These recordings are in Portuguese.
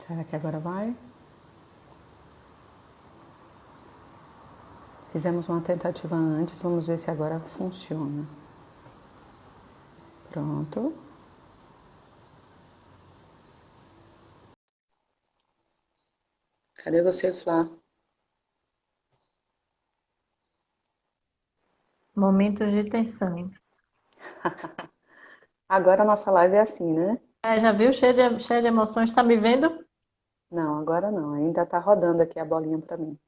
Será que agora vai? Fizemos uma tentativa antes, vamos ver se agora funciona. Pronto. Cadê você, Flá? Momentos de tensão. Agora a nossa live é assim, né? Já viu? Cheio de emoções. Tá me vendo? Não, agora não. Ainda tá rodando aqui a bolinha pra mim.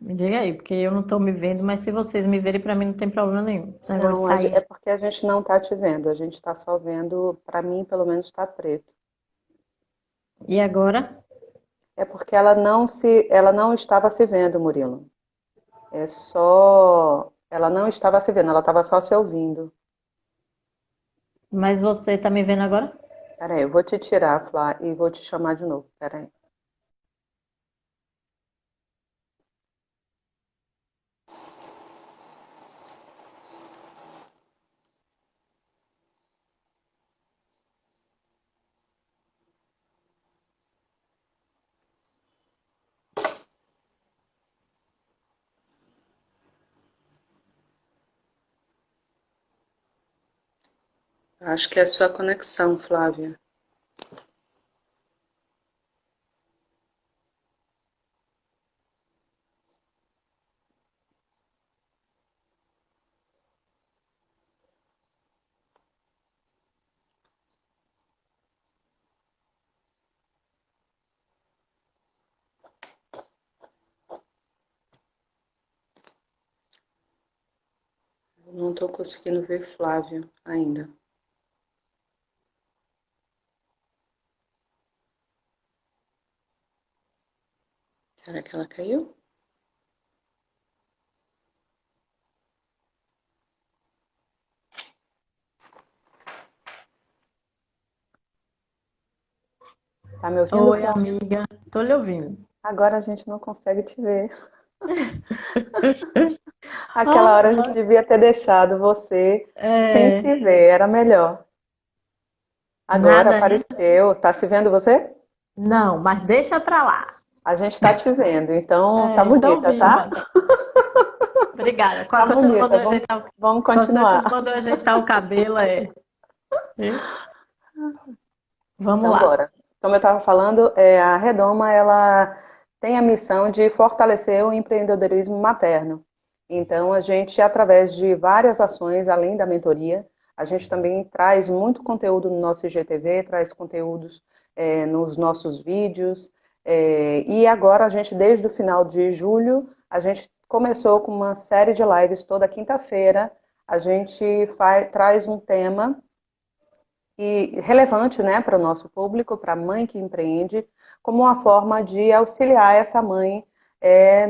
Me diga aí, porque eu não tô me vendo, mas se vocês me verem, pra mim não tem problema nenhum. Esse negócio de Não, sair. é porque a gente não tá te vendo. A gente tá só vendo, pra mim, pelo menos tá preto. E agora? É porque ela não estava se vendo, Murilo. É só, ela não estava se vendo, ela estava só se ouvindo. Mas você tá me vendo agora? Peraí, eu vou te tirar, Flá, e vou te chamar de novo. Peraí. Acho que é a sua conexão, Flávia. Não estou conseguindo ver Flávia ainda. Será que ela caiu? Tá me ouvindo, Oi, Flávia? amiga. Tô lhe ouvindo. Agora a gente não consegue te ver. Aquela hora a gente Ah, devia ter deixado você sem é, se ver, era melhor. Agora nada ainda? apareceu. Tá se vendo você? Não, mas deixa pra lá. A gente tá te vendo, então tá Então bonita, viva. tá? Obrigada. Tá Qual que vocês bonita. mandam Vamos, ajeitar? vamos Qual que vocês continuar. mandam ajeitar o cabelo? Vamos Então, lá. bora. Como eu estava falando, a Redoma ela tem a missão de fortalecer o empreendedorismo materno. Então, a gente, através de várias ações, além da mentoria, a gente também traz muito conteúdo no nosso IGTV, traz conteúdos nos nossos vídeos. E agora, a gente, desde o final de julho, a gente começou com uma série de lives toda quinta-feira. A gente traz um tema e relevante, né, para o nosso público, para a mãe que empreende, como uma forma de auxiliar essa mãe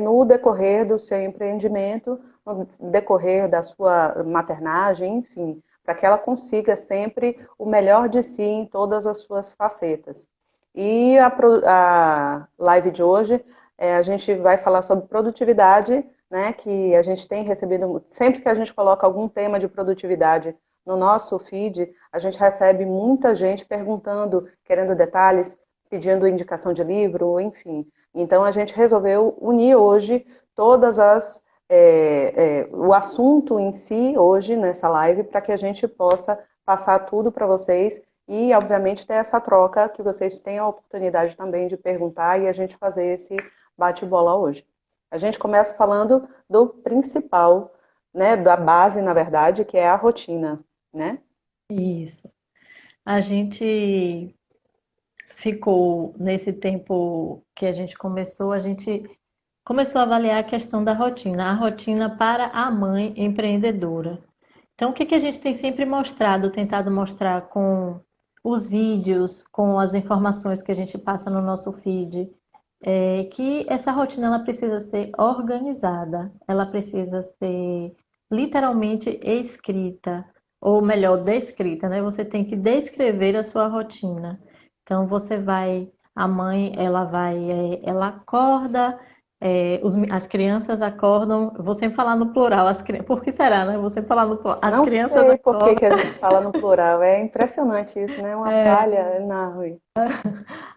no decorrer do seu empreendimento, no decorrer da sua maternagem, enfim, para que ela consiga sempre o melhor de si em todas as suas facetas. E a live de hoje, a gente vai falar sobre produtividade, né, que a gente tem recebido, sempre que a gente coloca algum tema de produtividade no nosso feed, a gente recebe muita gente perguntando, querendo detalhes, pedindo indicação de livro, enfim. Então a gente resolveu unir hoje todas as o assunto em si hoje nessa live para que a gente possa passar tudo para vocês e, obviamente, ter essa troca que vocês tenham a oportunidade também de perguntar e a gente fazer esse bate-bola hoje. A gente começa falando do principal, né, da base, na verdade, que é a rotina, né? Isso. A gente ficou nesse tempo que a gente começou a avaliar a questão da rotina, a rotina para a mãe empreendedora. Então, o que que a gente tem sempre mostrado, tentado mostrar com os vídeos, com as informações que a gente passa no nosso feed, é que essa rotina ela precisa ser organizada, ela precisa ser literalmente escrita, ou melhor, descrita, né? Você tem que descrever a sua rotina. Então, a mãe, ela acorda, as crianças acordam, eu vou sempre falar no plural, por que será, né? Eu vou sempre falar no plural. As Não crianças sei por que acordam, que a gente fala no plural. É impressionante isso, né? Uma falha enorme.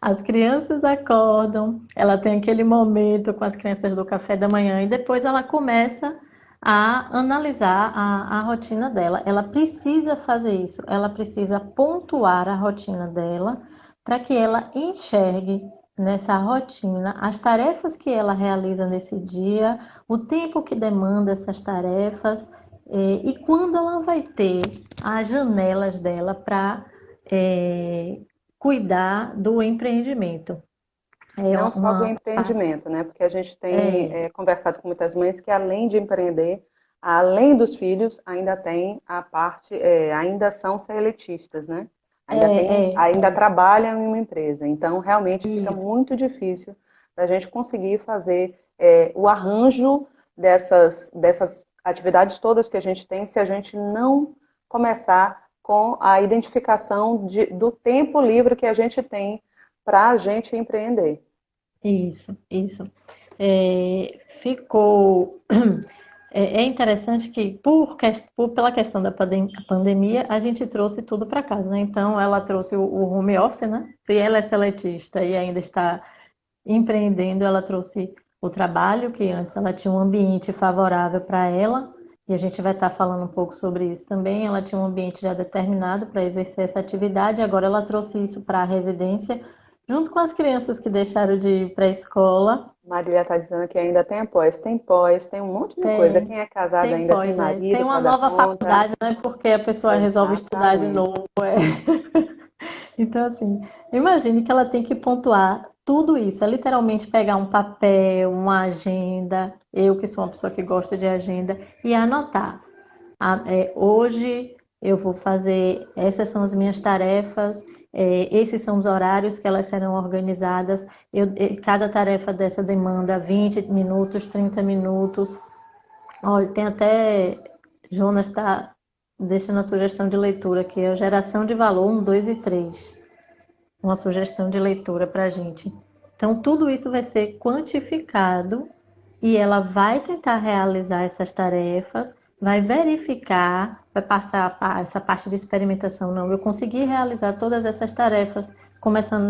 as crianças acordam, ela tem aquele momento com as crianças do café da manhã e depois ela começa a analisar a rotina dela. Ela precisa fazer isso, ela precisa pontuar a rotina dela para que ela enxergue nessa rotina as tarefas que ela realiza nesse dia, o tempo que demanda essas tarefas, e quando ela vai ter as janelas dela para cuidar do empreendimento. É Não só do uma parte. empreendimento, né? Porque a gente tem É, conversado com muitas mães que, além de empreender, além dos filhos, ainda tem a parte, ainda são CLTistas, né? Ainda isso, trabalham em uma empresa. Então, realmente fica isso, muito difícil da gente conseguir fazer o arranjo dessas atividades todas que a gente tem se a gente não começar com a identificação do tempo livre que a gente tem para a gente empreender. isso. Ficou. É interessante que, pela questão da pandemia, a gente trouxe tudo para casa, né? Então, ela trouxe o home office, né? Se ela é seletista e ainda está empreendendo, ela trouxe o trabalho, que antes ela tinha um ambiente favorável para ela, e a gente vai estar falando um pouco sobre isso também. Ela tinha um ambiente já determinado para exercer essa atividade, agora ela trouxe isso para a residência, junto com as crianças que deixaram de ir para a escola. Marília está dizendo que ainda tem pós, tem um monte de coisa. Tem, Quem é casado tem ainda tem pós, tem marido uma para dar nova conta. faculdade, né? Porque a pessoa resolve estudar de Exatamente. novo. Então, assim, imagine que ela tem que pontuar tudo isso. É literalmente pegar um papel, uma agenda, eu que sou uma pessoa que gosta de agenda, e anotar. Hoje eu vou fazer, essas são as minhas tarefas, esses são os horários que elas serão organizadas. Cada tarefa dessa demanda 20 minutos, 30 minutos. Olha, tem até. Jonas está deixando a sugestão de leitura aqui, é a Geração de Valor 1, 2 e 3, uma sugestão de leitura para a gente. Então, tudo isso vai ser quantificado e ela vai tentar realizar essas tarefas, vai verificar, vai passar essa parte de experimentação. Não, eu consegui realizar todas essas tarefas, começando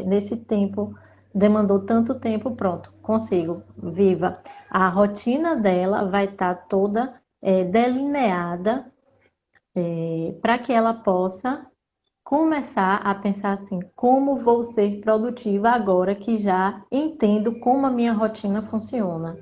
nesse tempo, demandou tanto tempo, pronto, consigo, viva. A rotina dela vai estar toda delineada para que ela possa começar a pensar assim, como vou ser produtiva agora que já entendo como a minha rotina funciona.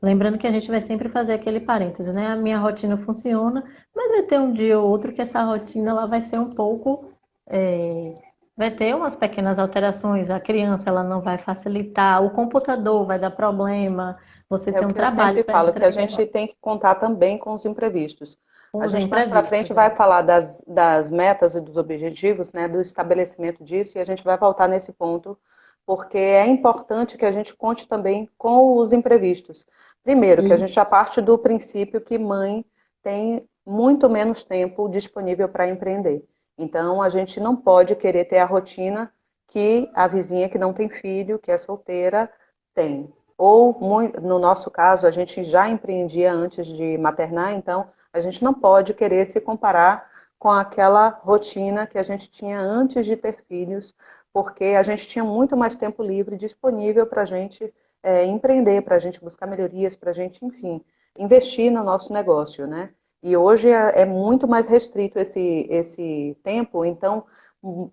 Lembrando que a gente vai sempre fazer aquele parêntese, né? A minha rotina funciona, mas vai ter um dia ou outro que essa rotina ela vai ser um pouco, é, vai ter umas pequenas alterações. A criança ela não vai facilitar, o computador vai dar problema, você É o tem um que eu trabalho sempre para falo, que a entregar, gente tem que contar também com os imprevistos. com A os gente mais para frente imprevistos. vai falar das metas e dos objetivos, né, do estabelecimento disso, e a gente vai voltar nesse ponto, porque é importante que a gente conte também com os imprevistos. Primeiro, que a gente Isso, já parte do princípio que mãe tem muito menos tempo disponível para empreender. Então, a gente não pode querer ter a rotina que a vizinha que não tem filho, que é solteira, tem. Ou, no nosso caso, a gente já empreendia antes de maternar, então a gente não pode querer se comparar com aquela rotina que a gente tinha antes de ter filhos, porque a gente tinha muito mais tempo livre disponível para a gente empreender, para a gente buscar melhorias, para a gente, enfim, investir no nosso negócio, né? E hoje é muito mais restrito esse tempo, então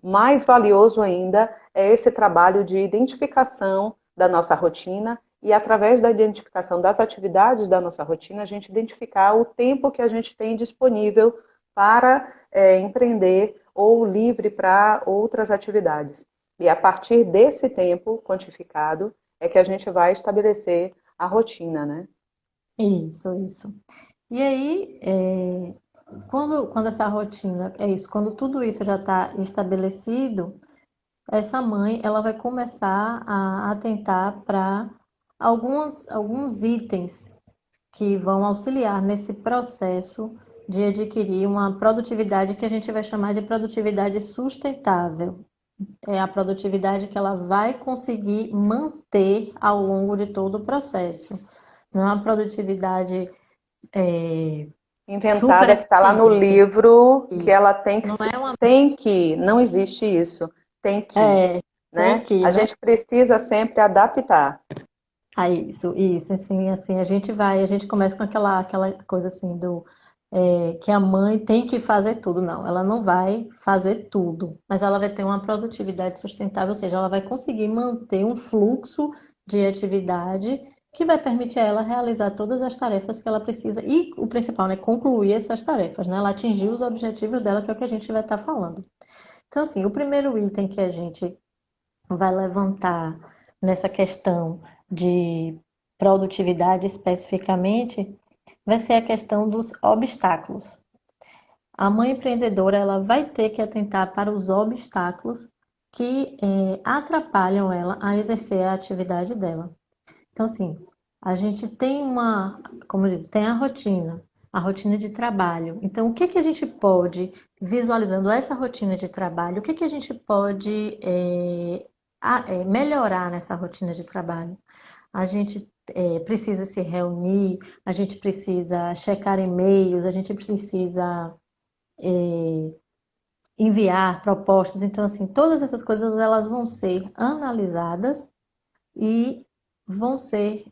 mais valioso ainda é esse trabalho de identificação da nossa rotina e através da identificação das atividades da nossa rotina, a gente identificar o tempo que a gente tem disponível para empreender ou livre para outras atividades. E a partir desse tempo quantificado é que a gente vai estabelecer a rotina, né? isso. E aí, quando essa rotina, é isso, quando tudo isso já está estabelecido, essa mãe ela vai começar a atentar para alguns itens que vão auxiliar nesse processo de adquirir uma produtividade que a gente vai chamar de produtividade sustentável. é a produtividade que ela vai conseguir manter ao longo de todo o processo. Não é uma produtividade é, super Inventada que está lá no eficiente. livro que ela tem que, Não é uma. tem que, não existe isso, tem que, É, tem né? que, A né? gente precisa sempre adaptar. Ah, isso, assim, a gente vai, a gente começa com aquela coisa assim que a mãe tem que fazer tudo. Não, ela não vai fazer tudo, mas ela vai ter uma produtividade sustentável, ou seja, ela vai conseguir manter um fluxo de atividade que vai permitir a ela realizar todas as tarefas que ela precisa e o principal, né, concluir essas tarefas, né, ela atingir os objetivos dela, que é o que a gente vai estar falando. Então, assim, o primeiro item que a gente vai levantar nessa questão de produtividade especificamente vai ser a questão dos obstáculos. A mãe empreendedora ela vai ter que atentar para os obstáculos que atrapalham ela a exercer a atividade dela. Então, assim, a gente tem como eu disse, tem a rotina de trabalho. Então, o que que a gente pode, visualizando essa rotina de trabalho, o que que a gente pode melhorar nessa rotina de trabalho? A gente precisa se reunir, a gente precisa checar e-mails, a gente precisa enviar propostas. Então, assim, todas essas coisas elas vão ser analisadas e vão ser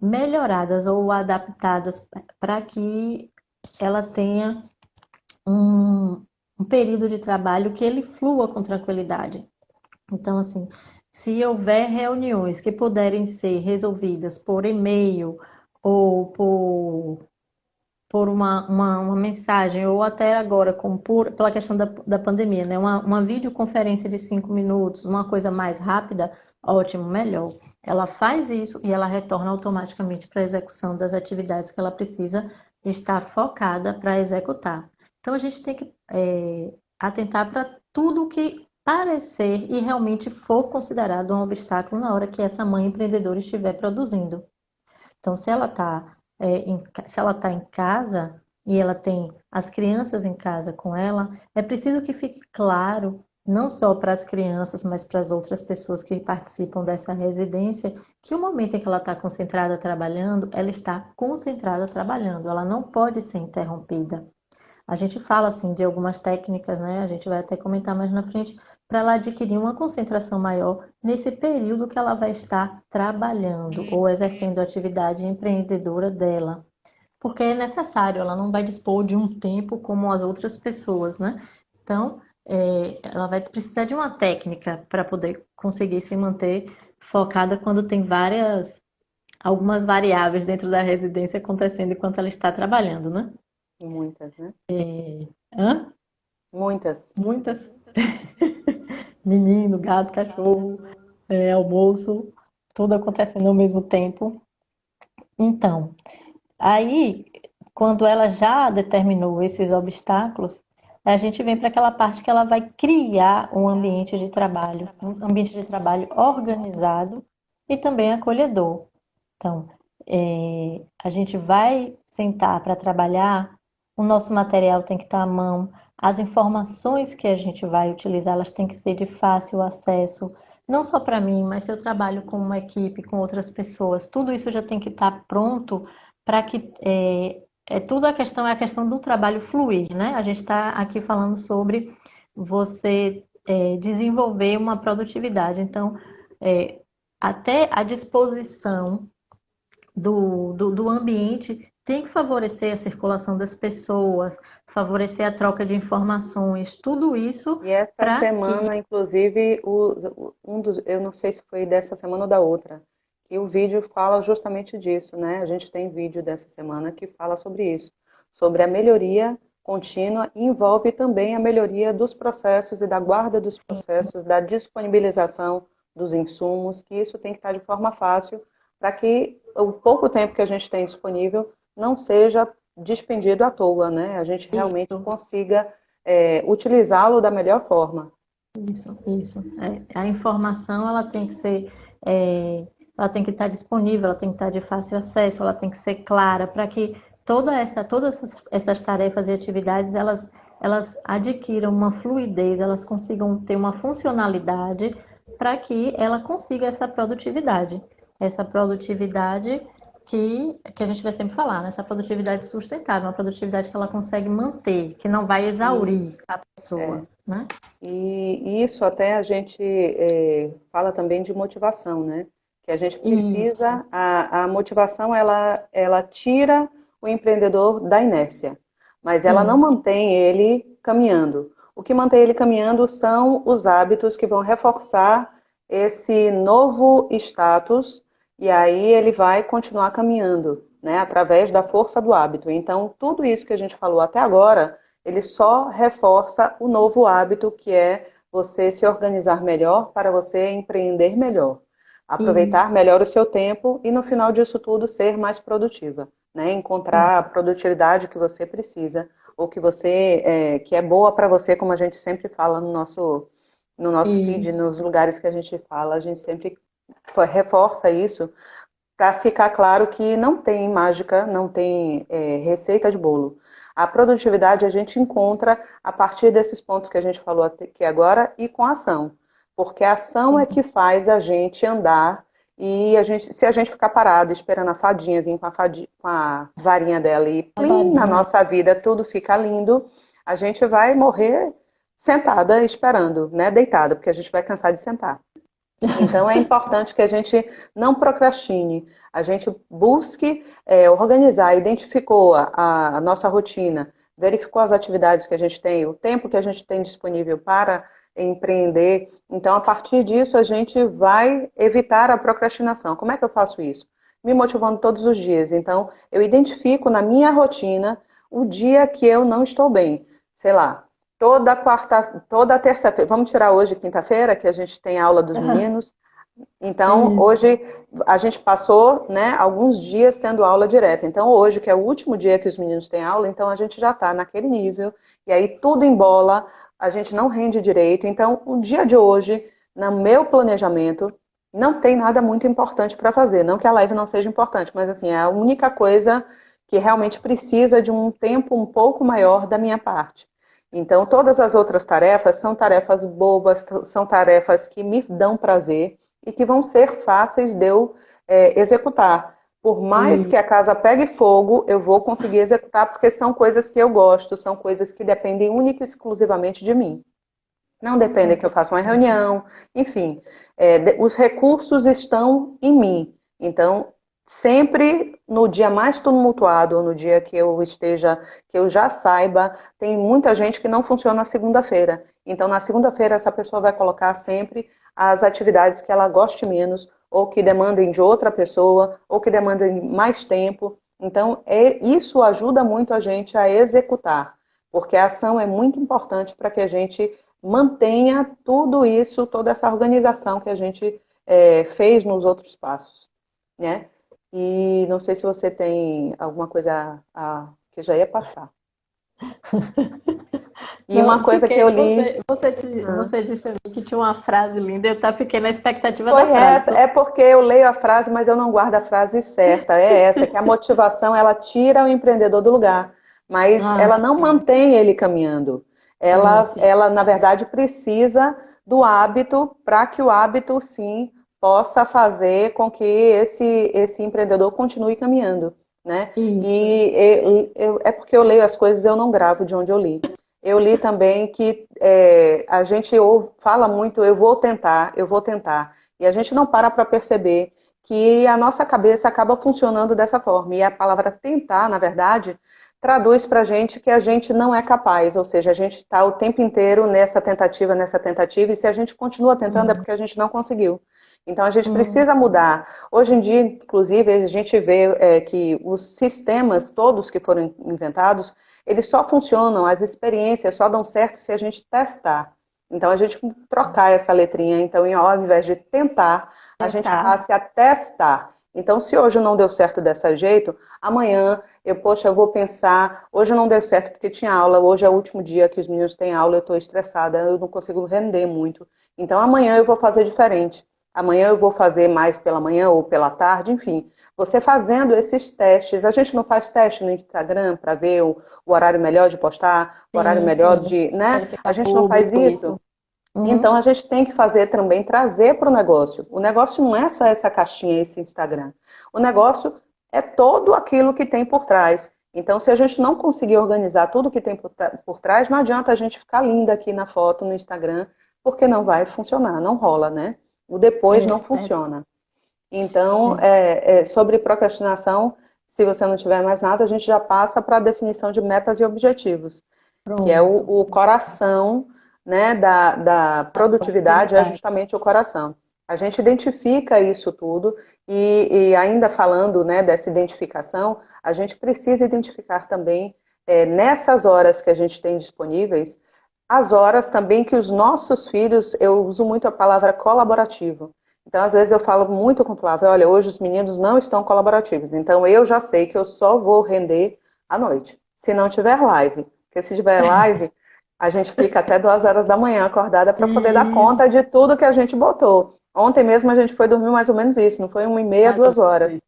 melhoradas ou adaptadas para que ela tenha um período de trabalho que ele flua com tranquilidade. Então, assim, se houver reuniões que puderem ser resolvidas por e-mail ou por uma mensagem, ou até agora, pela questão da pandemia, né? Uma videoconferência de 5 minutos, uma coisa mais rápida, ótimo, melhor. Ela faz isso e ela retorna automaticamente para a execução das atividades que ela precisa estar focada para executar. Então, a gente tem que atentar para tudo que parecer e realmente for considerado um obstáculo na hora que essa mãe empreendedora estiver produzindo. Então, se ela está em casa e ela tem as crianças em casa com ela, é preciso que fique claro, não só para as crianças, mas para as outras pessoas que participam dessa residência, que o momento em que ela está concentrada trabalhando, ela está concentrada trabalhando, ela não pode ser interrompida. A gente fala assim de algumas técnicas, né? A gente vai até comentar mais na frente, para ela adquirir uma concentração maior nesse período que ela vai estar trabalhando ou exercendo a atividade empreendedora dela. Porque é necessário, ela não vai dispor de um tempo como as outras pessoas, né? Então, ela vai precisar de uma técnica para poder conseguir se manter focada quando tem algumas variáveis dentro da residência acontecendo enquanto ela está trabalhando, né? Muitas, né? Hã? Muitas. Muitas. Menino, gato, cachorro, almoço, tudo acontecendo ao mesmo tempo. Então, aí, quando ela já determinou esses obstáculos, a gente vem para aquela parte que ela vai criar um ambiente de trabalho organizado e também acolhedor. Então, a gente vai sentar para trabalhar, o nosso material tem que estar à mão, as informações que a gente vai utilizar, elas têm que ser de fácil acesso, não só para mim, mas se eu trabalho com uma equipe, com outras pessoas, tudo isso já tem que estar pronto para que tudo é a questão do trabalho fluir, né? A gente está aqui falando sobre você desenvolver uma produtividade, então até a disposição do ambiente tem que favorecer a circulação das pessoas, favorecer a troca de informações, tudo isso E essa para que. semana, inclusive, eu não sei se foi dessa semana ou da outra, que o vídeo fala justamente disso, né? A gente tem vídeo dessa semana que fala sobre isso, sobre a melhoria contínua e envolve também a melhoria dos processos e da guarda dos processos, da disponibilização dos insumos, que isso tem que estar de forma fácil, para que o pouco tempo que a gente tem disponível não seja dispendido à toa, né? A gente realmente Isso, consiga utilizá-lo da melhor forma. isso. A informação ela tem que ser, ela tem que estar disponível, ela tem que estar de fácil acesso, ela tem que ser clara para que todas essas tarefas e atividades elas elas adquiram uma fluidez, elas consigam ter uma funcionalidade para que ela consiga essa produtividade. Essa produtividade que a gente vai sempre falar, né? Essa produtividade sustentável, uma produtividade que ela consegue manter, que não vai E, exaurir a é, pessoa, né? e isso até a gente fala também de motivação, né? Que a gente Isso. precisa, a motivação ela tira o empreendedor da inércia, mas ela não Sim, mantém ele caminhando. O que mantém ele caminhando são os hábitos que vão reforçar esse novo status, e aí ele vai continuar caminhando, né? Através da força do hábito. Então, tudo isso que a gente falou até agora ele só reforça o novo hábito que é você se organizar melhor para você empreender melhor, aproveitar isso. melhor o seu tempo e no final disso tudo ser mais produtiva, né? Encontrar a produtividade que você precisa ou que você que é boa para você, como a gente sempre fala no nosso feed, Isso. nos lugares que a gente fala, a gente sempre reforça isso para ficar claro que não tem mágica, não tem receita de bolo. A produtividade a gente encontra a partir desses pontos que a gente falou aqui agora e com a ação. Porque a ação é que faz a gente andar e se a gente ficar parado esperando a fadinha vir com a varinha dela e A plim, na varinha. nossa vida tudo fica lindo, a gente vai morrer sentada esperando, né? Deitada, porque a gente vai cansar de sentar. Então, é importante que a gente não procrastine, a gente busque organizar, identificou a nossa rotina, verificou as atividades que a gente tem, o tempo que a gente tem disponível para empreender. Então, a partir disso, a gente vai evitar a procrastinação. Como é que eu faço isso? Me motivando todos os dias. Então, eu identifico na minha rotina o dia que eu não estou bem. Sei lá, toda quarta, toda terça-feira. Vamos tirar hoje, quinta-feira, que a gente tem aula dos meninos. Então, Isso. hoje a gente passou, né, alguns dias tendo aula direta. Então, hoje, que é o último dia que os meninos têm aula, então a gente já está naquele nível. E aí tudo embola, a gente não rende direito. Então, o dia de hoje, no meu planejamento, não tem nada muito importante para fazer. Não que a live não seja importante, mas assim, é a única coisa que realmente precisa de um tempo um pouco maior da minha parte. Então, todas as outras tarefas são tarefas bobas, são tarefas que me dão prazer e que vão ser fáceis de eu executar. Por mais E que a casa pegue fogo, eu vou conseguir executar porque são coisas que eu gosto, são coisas que dependem única e exclusivamente de mim. Não depende que eu faça uma reunião, enfim, os recursos estão em mim. Então, sempre no dia mais tumultuado, ou no dia que eu esteja, que eu já saiba, tem muita gente que não funciona na segunda-feira. Então, na segunda-feira, essa pessoa vai colocar sempre as atividades que ela goste menos, ou que demandem de outra pessoa, ou que demandem mais tempo. Então, isso ajuda muito a gente a executar, porque a ação é muito importante para que a gente mantenha tudo isso, toda essa organização que a gente fez nos outros passos, né? E não sei se você tem alguma coisa que já ia passar. E uma não, coisa que eu fiquei, li, você disse ali que tinha uma frase linda, fiquei na expectativa da foi frase. essa, é porque eu leio a frase, mas eu não guardo a frase certa. É essa, que a motivação ela tira o empreendedor do lugar, mas Ah, ela não sim, mantém ele caminhando. sim, Ela, sim. ela na verdade, precisa do hábito para que o hábito, sim, possa fazer com que esse empreendedor continue caminhando, né? Isso. É porque eu leio as coisas, eu não gravo de onde eu li. Eu li também que a gente fala muito, eu vou tentar, eu vou tentar. E a gente não para perceber que a nossa cabeça acaba funcionando dessa forma. E a palavra tentar, na verdade, traduz para a gente que a gente não é capaz, ou seja, a gente está o tempo inteiro nessa tentativa, e se a gente continua tentando é Hum, porque a gente não conseguiu. Então a gente hum, precisa mudar. Hoje em dia, inclusive, a gente vê que os sistemas todos que foram inventados, eles só funcionam, as experiências só dão certo se a gente testar. Então a gente trocar essa letrinha, então ao invés de tentar, a gente tentar. passe a testar. Então, se hoje não deu certo desse jeito, amanhã eu vou pensar, hoje não deu certo porque tinha aula, hoje é o último dia que os meninos têm aula, eu estou estressada, eu não consigo render muito. Então, amanhã eu vou fazer diferente. Amanhã eu vou fazer mais pela manhã ou pela tarde, enfim. Você fazendo esses testes, a gente não faz teste no Instagram para ver o horário melhor de postar, o horário Sim, melhor sim. de, Para ele né? A ficar gente não faz público, isso. isso. Uhum. Então a gente tem que fazer também, trazer para o negócio. O negócio não é só essa caixinha, esse Instagram. O negócio é todo aquilo que tem por trás. Então, se a gente não conseguir organizar tudo que tem por trás, não adianta a gente ficar linda aqui na foto no Instagram, porque não vai funcionar, não rola, né? O depois não É, verdade. funciona. Então, É. sobre procrastinação, se você não tiver mais nada, a gente já passa para a definição de metas e objetivos, que é Pronto. o coração, né, da A produtividade, é produtividade. justamente o coração. A gente identifica isso tudo e ainda falando, né, dessa identificação, a gente precisa identificar também, nessas horas que a gente tem disponíveis, as horas também que os nossos filhos, eu uso muito a palavra colaborativo. Então, às vezes eu falo muito com o Flávio, olha, hoje os meninos não estão colaborativos, então eu já sei que eu só vou render à noite, se não tiver live. Porque se tiver live, a gente fica até 2 horas da manhã acordada para poder dar Isso. conta de tudo que a gente botou. Ontem mesmo a gente foi dormir mais ou menos isso, não foi 1h30, Mais ou 2 horas. menos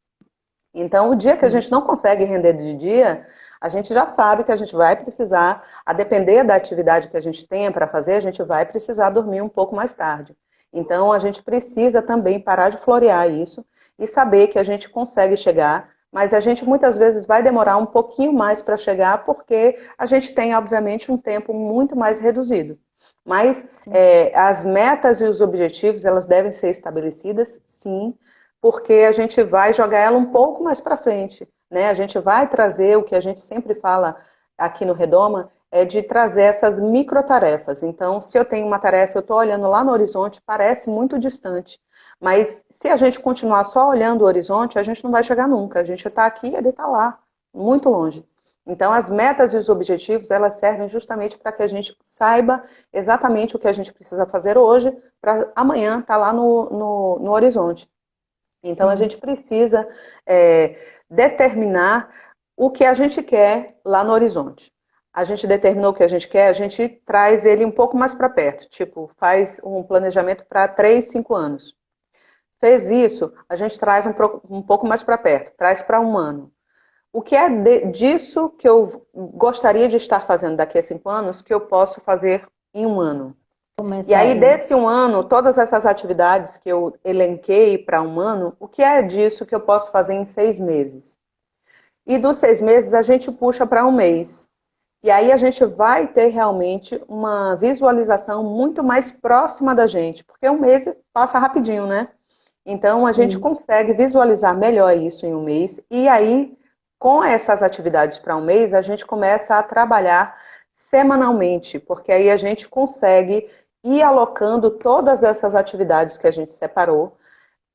Então, o dia que a isso. gente não consegue render de dia, a gente já sabe que a gente vai precisar, a depender da atividade que a gente tenha para fazer, a gente vai precisar dormir um pouco mais tarde. Então, a gente precisa também parar de florear isso e saber que a gente consegue chegar, mas a gente muitas vezes vai demorar um pouquinho mais para chegar, porque a gente tem, obviamente, um tempo muito mais reduzido. Mas Sim. as metas e os objetivos, elas devem ser estabelecidas, sim, porque a gente vai jogar ela um pouco mais para frente, né? A gente vai trazer o que a gente sempre fala aqui no Redoma, é de trazer essas microtarefas. Então, se eu tenho uma tarefa, eu estou olhando lá no horizonte, parece muito distante, mas se a gente continuar só olhando o horizonte, a gente não vai chegar nunca. A gente está aqui e ele está lá, muito longe. Então, as metas e os objetivos, elas servem justamente para que a gente saiba exatamente o que a gente precisa fazer hoje, para amanhã estar lá no horizonte. Então, a Sim. gente precisa determinar o que a gente quer lá no horizonte. A gente determinou o que a gente quer, a gente traz ele um pouco mais para perto, tipo, faz um planejamento para 3, 5 anos. Fez isso, a gente traz um pouco mais para perto, traz para um ano. O que é disso que eu gostaria de estar fazendo daqui a 5 anos que eu posso fazer em um ano? E Começar aí, desse isso. um ano, todas essas atividades que eu elenquei para um ano, o que é disso que eu posso fazer em 6 meses? E dos 6 meses, a gente puxa para um mês. E aí a gente vai ter realmente uma visualização muito mais próxima da gente, porque um mês passa rapidinho, né? Então a gente Isso. consegue visualizar melhor isso em um mês, e aí, com essas atividades para um mês, a gente começa a trabalhar semanalmente, porque aí a gente consegue ir alocando todas essas atividades que a gente separou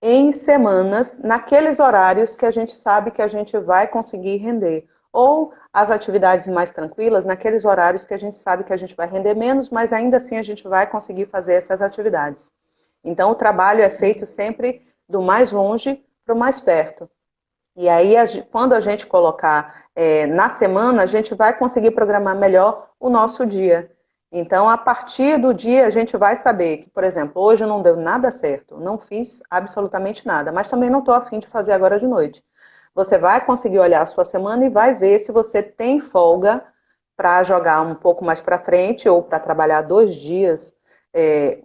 em semanas, naqueles horários que a gente sabe que a gente vai conseguir render. Ou as atividades mais tranquilas, naqueles horários que a gente sabe que a gente vai render menos, mas ainda assim a gente vai conseguir fazer essas atividades. Então, o trabalho é feito sempre do mais longe para o mais perto. E aí, quando a gente colocar na semana, a gente vai conseguir programar melhor o nosso dia. Então, a partir do dia, a gente vai saber que, por exemplo, hoje não deu nada certo, não fiz absolutamente nada, mas também não estou afim de fazer agora de noite. Você vai conseguir olhar a sua semana e vai ver se você tem folga para jogar um pouco mais para frente ou para trabalhar 2 dias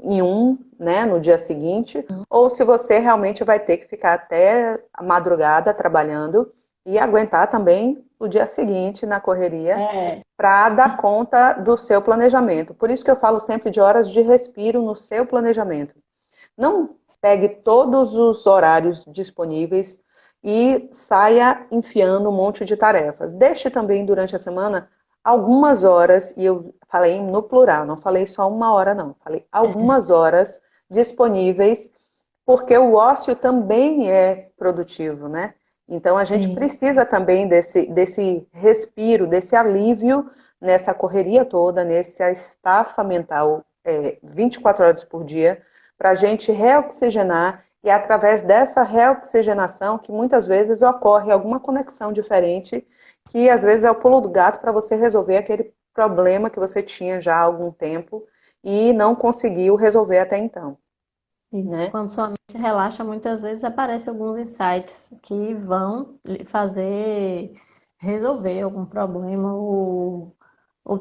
em um, né, no dia seguinte, ou se você realmente vai ter que ficar até a madrugada trabalhando e aguentar também o dia seguinte na correria É, para dar conta do seu planejamento. Por isso que eu falo sempre de horas de respiro no seu planejamento. Não pegue todos os horários disponíveis e saia enfiando um monte de tarefas. Deixe também durante a semana algumas horas, e eu falei no plural, não falei só 1 hora, não. Falei algumas horas disponíveis, porque o ócio também é produtivo, né? Então a gente sim. precisa também desse respiro, desse alívio nessa correria toda, nessa estafa mental 24 horas por dia, para a gente reoxigenar e é através dessa reoxigenação que muitas vezes ocorre alguma conexão diferente, que às vezes é o pulo do gato para você resolver aquele problema que você tinha já há algum tempo e não conseguiu resolver até então. Isso, né? quando sua mente relaxa, muitas vezes aparecem alguns insights que vão lhe fazer resolver algum problema ou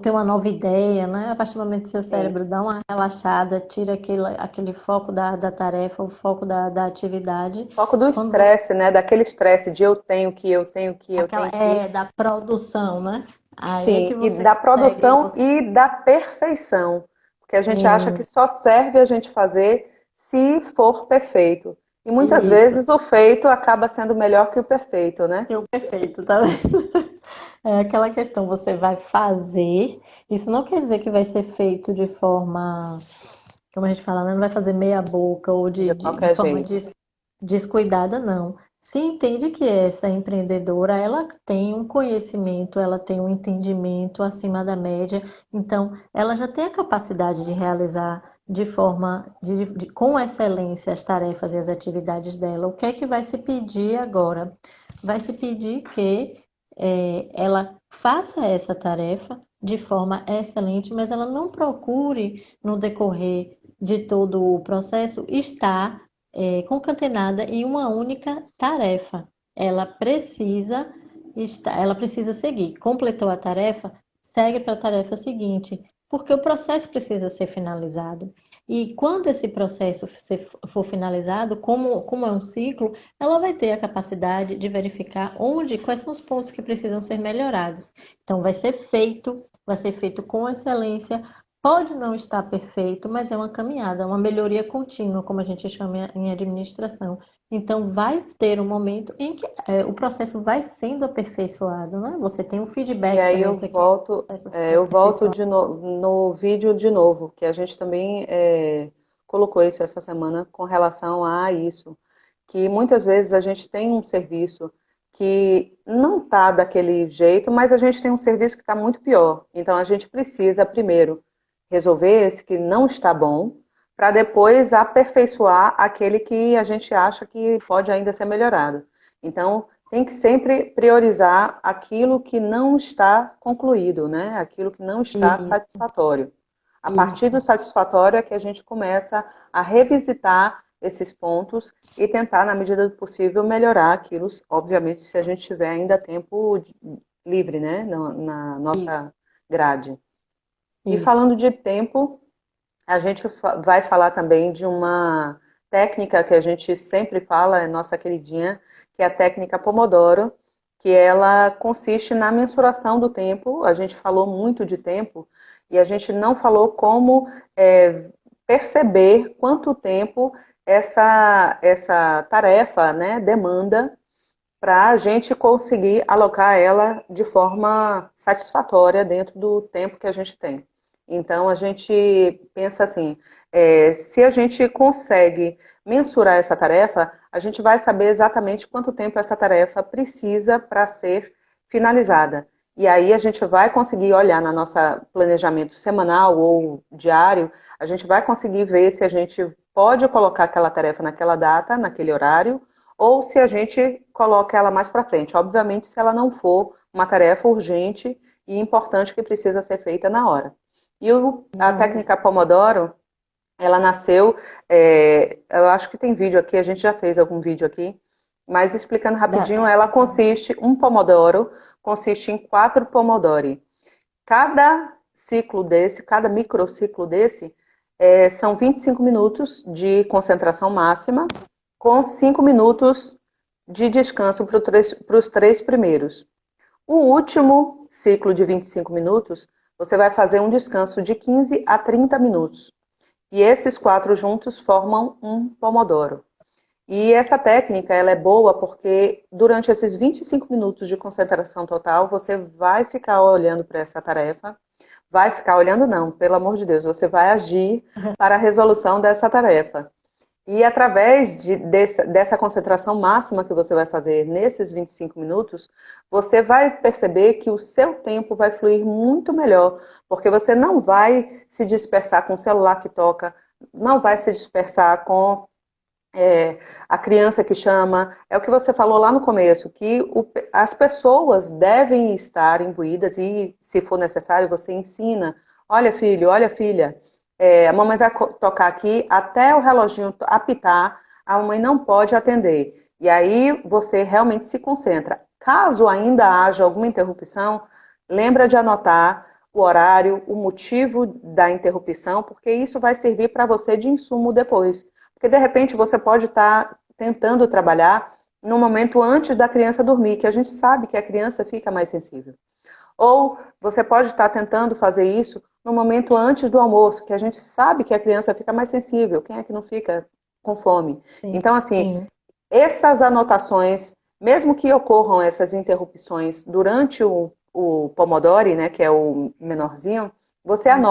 ter uma nova ideia, né? A partir do momento que seu Sim. cérebro dá uma relaxada, tira aquele foco da tarefa, o foco da atividade, Foco do quando você, estresse, né? Daquele estresse de eu tenho que, eu tenho que, eu aquela tenho que. da produção, né? Aí é que Sim, e você da consegue, produção e da perfeição. Porque a gente acha que Hum, só serve a gente fazer se for perfeito. E muitas isso, vezes o feito acaba sendo melhor que o perfeito, né? eu perfeito, tá vendo? É aquela questão, você vai fazer, isso não quer dizer que vai ser feito de forma, como a gente fala, né? Não vai fazer meia boca ou De de qualquer forma jeito. descuidada, não. Se entende que essa empreendedora, ela tem um conhecimento, ela tem um entendimento acima da média, então ela já tem a capacidade de realizar de forma, com excelência as tarefas e as atividades dela. O que é que vai se pedir agora? Vai se pedir que ela faça essa tarefa de forma excelente, mas ela não procure, no decorrer de todo o processo, estar concatenada em uma única tarefa. Ela precisa seguir. Completou a tarefa, segue para a tarefa seguinte, porque o processo precisa ser finalizado. E quando esse processo for finalizado, como é um ciclo, ela vai ter a capacidade de verificar quais são os pontos que precisam ser melhorados. Então, vai ser feito com excelência. Pode não estar perfeito, mas é uma caminhada, uma melhoria contínua, como a gente chama em administração. Então, vai ter um momento em que o processo vai sendo aperfeiçoado, né? Você tem um E feedback aí também eu para que o volto, processo seja eu volto aperfeiçoado. no vídeo de novo, que a gente também colocou isso essa semana com relação a isso, que muitas vezes a gente tem um serviço que não está daquele jeito, mas a gente tem um serviço que está muito pior. Então a gente precisa primeiro resolver esse que não está bom, para depois aperfeiçoar aquele que a gente acha que pode ainda ser melhorado. Então tem que sempre priorizar aquilo que não está concluído, né? Aquilo que não está satisfatório. A partir Isso, do satisfatório é que a gente começa a revisitar esses pontos e tentar, na medida do possível, melhorar aquilo, obviamente, se a gente tiver ainda tempo livre, né? Na isso, nossa grade. E isso. falando de tempo, a gente vai falar também de uma técnica que a gente sempre fala, é nossa queridinha, que é a técnica Pomodoro, que ela consiste na mensuração do tempo. A gente falou muito de tempo e a gente não falou como perceber quanto tempo essa tarefa, né, demanda para a gente conseguir alocar ela de forma satisfatória dentro do tempo que a gente tem. Então, a gente pensa assim: se a gente consegue mensurar essa tarefa, a gente vai saber exatamente quanto tempo essa tarefa precisa para ser finalizada. E aí a gente vai conseguir olhar na nossa planejamento semanal ou diário, a gente vai conseguir ver se a gente pode colocar aquela tarefa naquela data, naquele horário, ou se a gente coloca ela mais para frente. Obviamente, se ela não for uma tarefa urgente e importante que precisa ser feita na hora. E a Não, técnica Pomodoro, ela nasceu, eu acho que tem vídeo aqui, a gente já fez algum vídeo aqui, mas explicando dá, rapidinho, ela consiste, um Pomodoro consiste em 4 Pomodori. Cada ciclo desse, cada microciclo desse, são 25 minutos de concentração máxima, com 5 minutos de descanso para os 3 primeiros. O último ciclo de 25 minutos, você vai fazer um descanso de 15 a 30 minutos. E esses 4 juntos formam um pomodoro. E essa técnica, ela é boa porque durante esses 25 minutos de concentração total, você vai ficar olhando para essa tarefa. Vai ficar olhando, não, pelo amor de Deus, você vai agir para a resolução dessa tarefa. E através dessa concentração máxima que você vai fazer nesses 25 minutos, você vai perceber que o seu tempo vai fluir muito melhor, porque você não vai se dispersar com o celular que toca, não vai se dispersar com a criança que chama. É o que você falou lá no começo, que as pessoas devem estar imbuídas e, se for necessário, você ensina. Olha, filho, olha, filha. A mamãe vai tocar aqui até o reloginho apitar, a mamãe não pode atender. E aí você realmente se concentra. Caso ainda haja alguma interrupção, lembra de anotar o horário, o motivo da interrupção, porque isso vai servir para você de insumo depois. Porque de repente você pode estar tentando trabalhar no momento antes da criança dormir, que a gente sabe que a criança fica mais sensível. Ou você pode estar tentando fazer isso no momento antes do almoço, que a gente sabe que a criança fica mais sensível. Quem é que não fica com fome? Sim, Então, assim, sim. essas anotações, mesmo que ocorram essas interrupções durante o Pomodori, né, que é o menorzinho, você Uhum.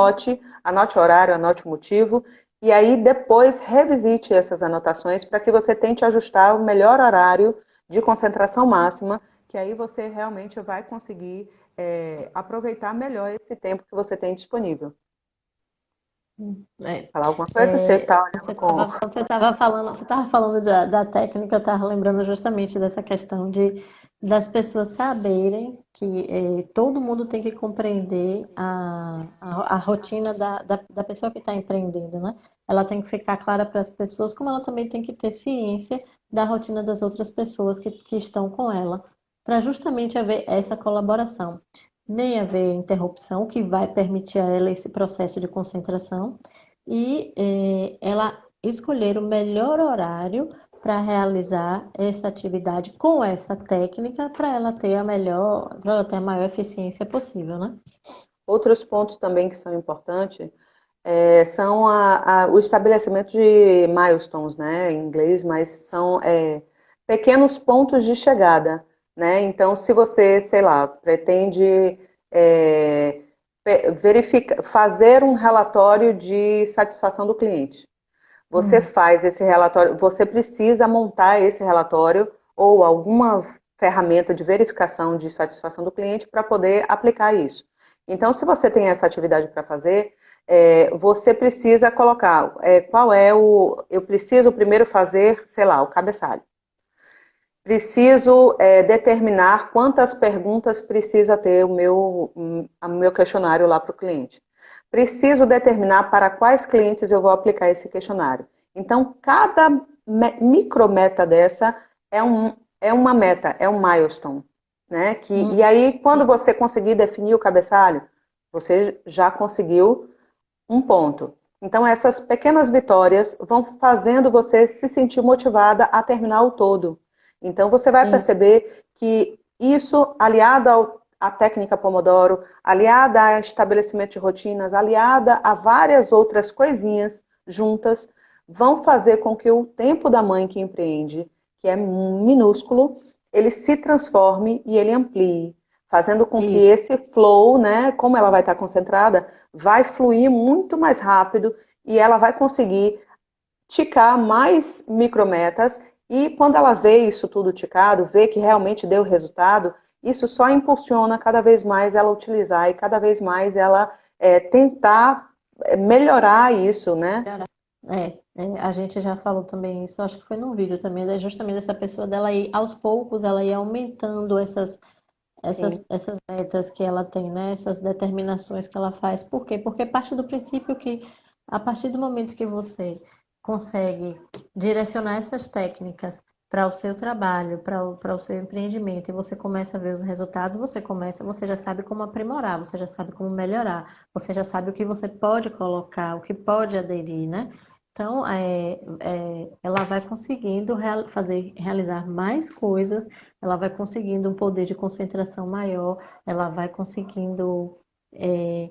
anote o horário, anote o motivo, e aí depois revisite essas anotações para que você tente ajustar o melhor horário de concentração máxima, que aí você realmente vai conseguir aproveitar melhor esse tempo que você tem disponível. É. Falar alguma coisa? Você está olhando com. Quando você estava falando da técnica, eu estava lembrando justamente dessa questão das pessoas saberem que todo mundo tem que compreender a rotina da pessoa que está empreendendo, né? Ela tem que ficar clara para as pessoas, como ela também tem que ter ciência da rotina das outras pessoas que estão com ela, para justamente haver essa colaboração. Nem haver interrupção, que vai permitir a ela esse processo de concentração e ela escolher o melhor horário para realizar essa atividade com essa técnica para ela ter para ela ter a maior eficiência possível, né? Outros pontos também que são importantes são o estabelecimento de milestones, né, em inglês, mas são pequenos pontos de chegada, né? Então, se você, sei lá, pretende é, fazer um relatório de satisfação do cliente, você Hum, faz esse relatório, você precisa montar esse relatório ou alguma ferramenta de verificação de satisfação do cliente para poder aplicar isso. Então, se você tem essa atividade para fazer, você precisa colocar qual é o. Eu preciso primeiro fazer, sei lá, o cabeçalho. Preciso determinar quantas perguntas precisa ter o meu questionário lá para o cliente. Preciso determinar para quais clientes eu vou aplicar esse questionário. Então, cada micrometa dessa é, é uma meta, é um milestone. Né? E hum, aí, quando você conseguir definir o cabeçalho, você já conseguiu um ponto. Então, essas pequenas vitórias vão fazendo você se sentir motivada a terminar o todo. Então, você vai sim, perceber que isso, aliado à técnica Pomodoro, aliada a estabelecimento de rotinas, aliada a várias outras coisinhas juntas, vão fazer com que o tempo da mãe que empreende, que é minúsculo, ele se transforme e ele amplie, fazendo com que isso. esse flow, né, como ela vai estar concentrada, vai fluir muito mais rápido e ela vai conseguir ticar mais micrometas e quando ela vê isso tudo ticado, vê que realmente deu resultado, isso só impulsiona cada vez mais ela utilizar e cada vez mais ela tentar melhorar isso, né? A gente já falou também isso, acho que foi num vídeo também, justamente essa pessoa dela ir aos poucos, ela ir aumentando Sim. essas metas que ela tem, né? Essas determinações que ela faz. Por quê? Porque parte do princípio que, a partir do momento que você consegue direcionar essas técnicas para o seu trabalho, para o seu empreendimento, e você começa a ver os resultados, você já sabe como aprimorar, você já sabe como melhorar, você já sabe o que você pode colocar, o que pode aderir, né? Então, ela vai conseguindo realizar mais coisas, ela vai conseguindo um poder de concentração maior, ela vai conseguindo é,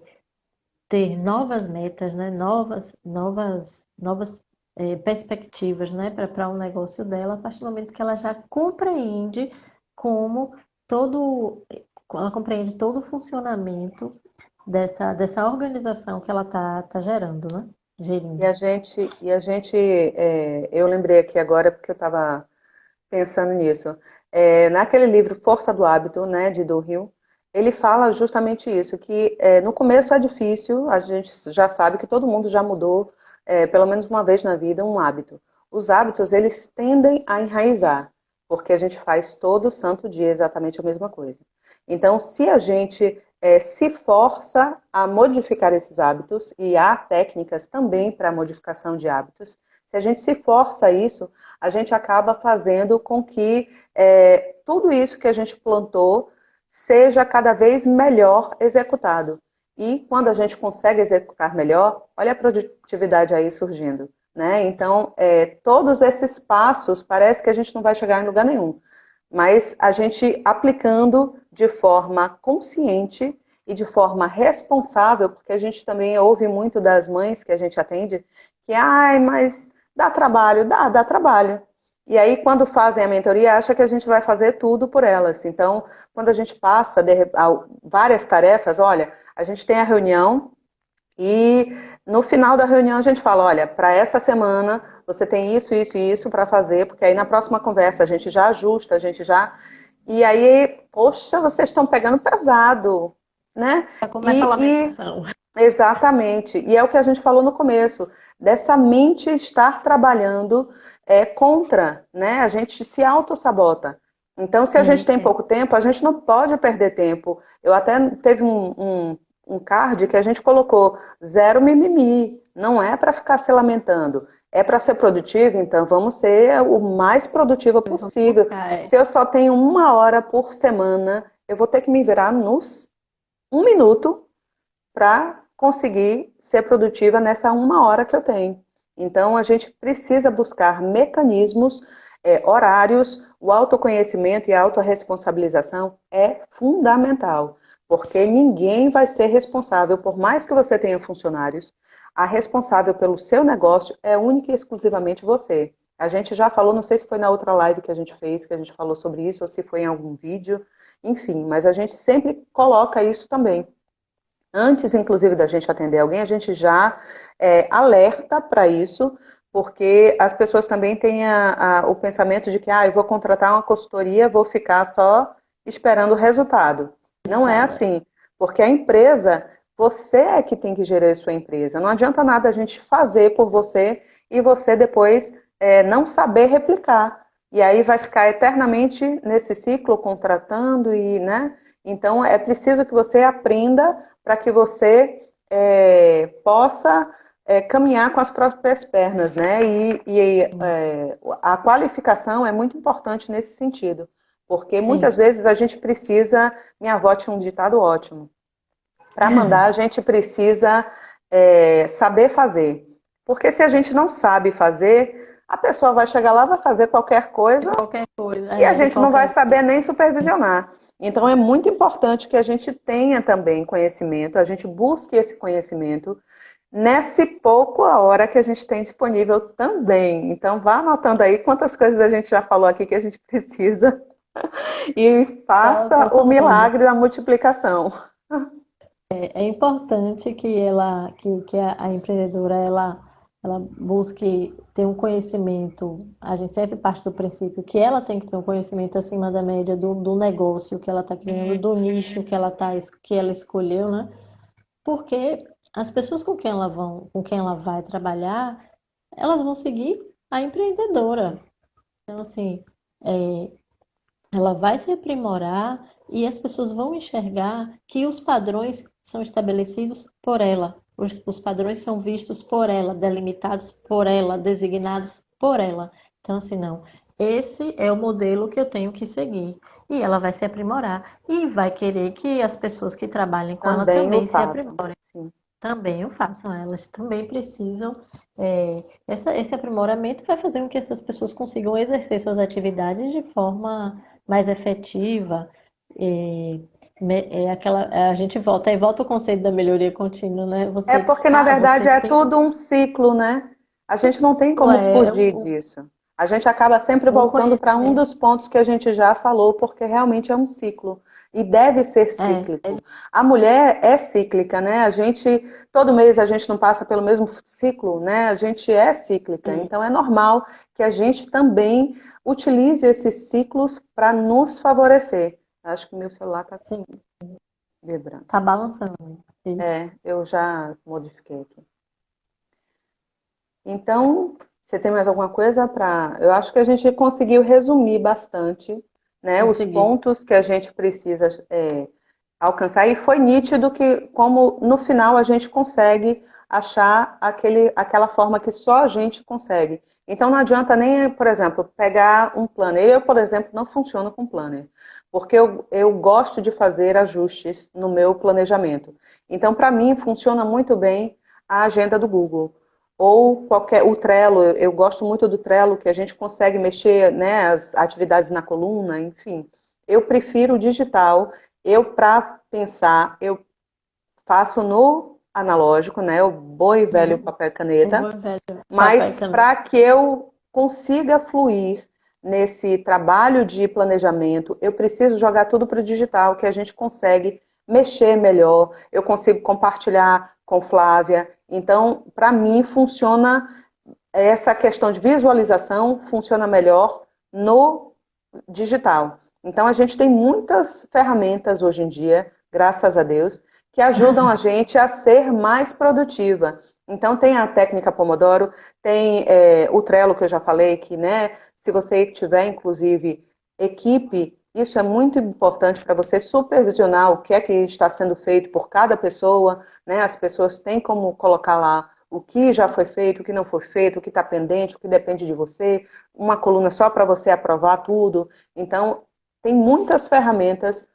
ter novas metas, né? Novas perspectivas, né? Para o negócio dela, a partir do momento que ela já compreende como todo, ela compreende todo o funcionamento dessa organização que ela tá gerando, né? Gerindo. Eu lembrei aqui agora porque eu estava pensando nisso. Naquele livro Força do Hábito, né, de Do Hill, ele fala justamente isso, que no começo é difícil, a gente já sabe que todo mundo já mudou, pelo menos uma vez na vida, um hábito. Os hábitos, eles tendem a enraizar, porque a gente faz todo santo dia exatamente a mesma coisa. Então, se a gente se força a modificar esses hábitos, e há técnicas também para modificação de hábitos. Se a gente se força a isso, a gente acaba fazendo com que tudo isso que a gente plantou seja cada vez melhor executado. E quando a gente consegue executar melhor, olha a produtividade aí surgindo, né? Então, todos esses passos, parece que a gente não vai chegar em lugar nenhum, mas a gente aplicando de forma consciente e de forma responsável, porque a gente também ouve muito das mães que a gente atende, que, ai, mas dá trabalho, dá trabalho. E aí, quando fazem a mentoria, acha que a gente vai fazer tudo por elas. Então, quando a gente passa várias tarefas, olha, a gente tem a reunião e no final da reunião a gente fala, olha, para essa semana você tem isso, isso e isso para fazer, porque aí na próxima conversa a gente já ajusta, a gente já... E aí, poxa, vocês estão pegando pesado, né? Já começa a E lamentação. exatamente. E é o que a gente falou no começo, dessa mente estar trabalhando contra, né? A gente se auto-sabota. Então, se a gente tem pouco tempo, a gente não pode perder tempo. Eu até teve um card que a gente colocou zero mimimi. Não é para ficar se lamentando. É para ser produtivo, então vamos ser o mais produtiva Vamos possível. buscar, Se eu só tenho 1 hora por semana, eu vou ter que me virar nos 1 minuto para conseguir ser produtiva nessa 1 hora que eu tenho. Então, a gente precisa buscar mecanismos, horários, o autoconhecimento e a autorresponsabilização é fundamental, porque ninguém vai ser responsável, por mais que você tenha funcionários, a responsável pelo seu negócio é única e exclusivamente você. A gente já falou, não sei se foi na outra live que a gente fez, que a gente falou sobre isso, ou se foi em algum vídeo, enfim, mas a gente sempre coloca isso também. Antes, inclusive, da gente atender alguém, a gente já alerta para isso, porque as pessoas também têm o pensamento de que eu vou contratar uma consultoria, vou ficar só esperando o resultado. Não é resultado. assim, porque a empresa, você é que tem que gerir a sua empresa. Não adianta nada a gente fazer por você e você depois não saber replicar. E aí vai ficar eternamente nesse ciclo contratando e, né? Então é preciso que você aprenda para que você possa caminhar com as próprias pernas, né? A qualificação é muito importante nesse sentido, porque muitas Sim. vezes a gente precisa, minha avó tinha um ditado ótimo, para mandar a gente precisa saber fazer, porque se a gente não sabe fazer, a pessoa vai chegar lá, vai fazer qualquer coisa Qualquer coisa, e a de gente não vai qualquer saber jeito. nem supervisionar. Então é muito importante que a gente tenha também conhecimento, a gente busque esse conhecimento nesse pouco a hora que a gente tem disponível também. Então vá anotando aí quantas coisas a gente já falou aqui que a gente precisa e Tô faça o somando. milagre da multiplicação. É importante que a empreendedora ela busque ter um conhecimento. A gente sempre parte do princípio que ela tem que ter um conhecimento acima da média do negócio que ela está criando, do nicho que ela escolheu, né? Porque as pessoas com quem ela vai trabalhar, elas vão seguir a empreendedora. Então, assim, é, ela vai se aprimorar e as pessoas vão enxergar que os padrões são estabelecidos por ela. Os padrões são vistos por ela, delimitados por ela, designados por ela. Então, assim, não. Esse é o modelo que eu tenho que seguir. E ela vai se aprimorar. E vai querer que as pessoas que trabalhem com ela Também o também se façam. aprimorem. Sim. Também o façam. Elas também precisam. Esse aprimoramento vai fazer com que essas pessoas consigam exercer suas atividades de forma mais efetiva. É, a gente volta, aí volta o conceito da melhoria contínua, né? É porque, na verdade, Você é tem tudo um ciclo, né? A um gente não tem ciclo, como fugir disso. A gente acaba sempre um voltando para um conhecimento. dos pontos que a gente já falou, porque realmente é um ciclo. E deve ser É, cíclico. A mulher é cíclica, né? Todo mês a gente não passa pelo mesmo ciclo, né? A gente é cíclica. é, Então é normal que a gente também utilize esses ciclos para nos favorecer. Acho que meu celular está sim, vibrando. tá balançando. Isso. Eu já modifiquei aqui. Então, você tem mais alguma coisa para. Eu acho que a gente conseguiu resumir bastante, né, os Consegui. pontos que a gente precisa alcançar. E foi nítido que, como no final a gente consegue achar aquela forma que só a gente consegue. Então não adianta nem, por exemplo, pegar um planner. Eu, por exemplo, não funciono com planner, porque eu gosto de fazer ajustes no meu planejamento. Então, para mim, funciona muito bem a agenda do Google. Ou o Trello, eu gosto muito do Trello, que a gente consegue mexer, né, as atividades na coluna, enfim. Eu prefiro o digital. Eu, para pensar, eu faço no analógico, né? O bom e velho Uhum. papel e O caneta, bom e velho papel e mas caneta. para que eu consiga fluir nesse trabalho de planejamento, eu preciso jogar tudo para o digital, que a gente consegue mexer melhor, eu consigo compartilhar com Flávia. Então, para mim, funciona essa questão de visualização, funciona melhor no digital. Então, a gente tem muitas ferramentas hoje em dia, graças a Deus, que ajudam a gente a ser mais produtiva. Então, tem a técnica Pomodoro, tem o Trello, que eu já falei, que, né, se você tiver, inclusive, equipe, isso é muito importante para você supervisionar o que é que está sendo feito por cada pessoa, né? As pessoas têm como colocar lá o que já foi feito, o que não foi feito, o que está pendente, o que depende de você, uma coluna só para você aprovar tudo. Então, tem muitas ferramentas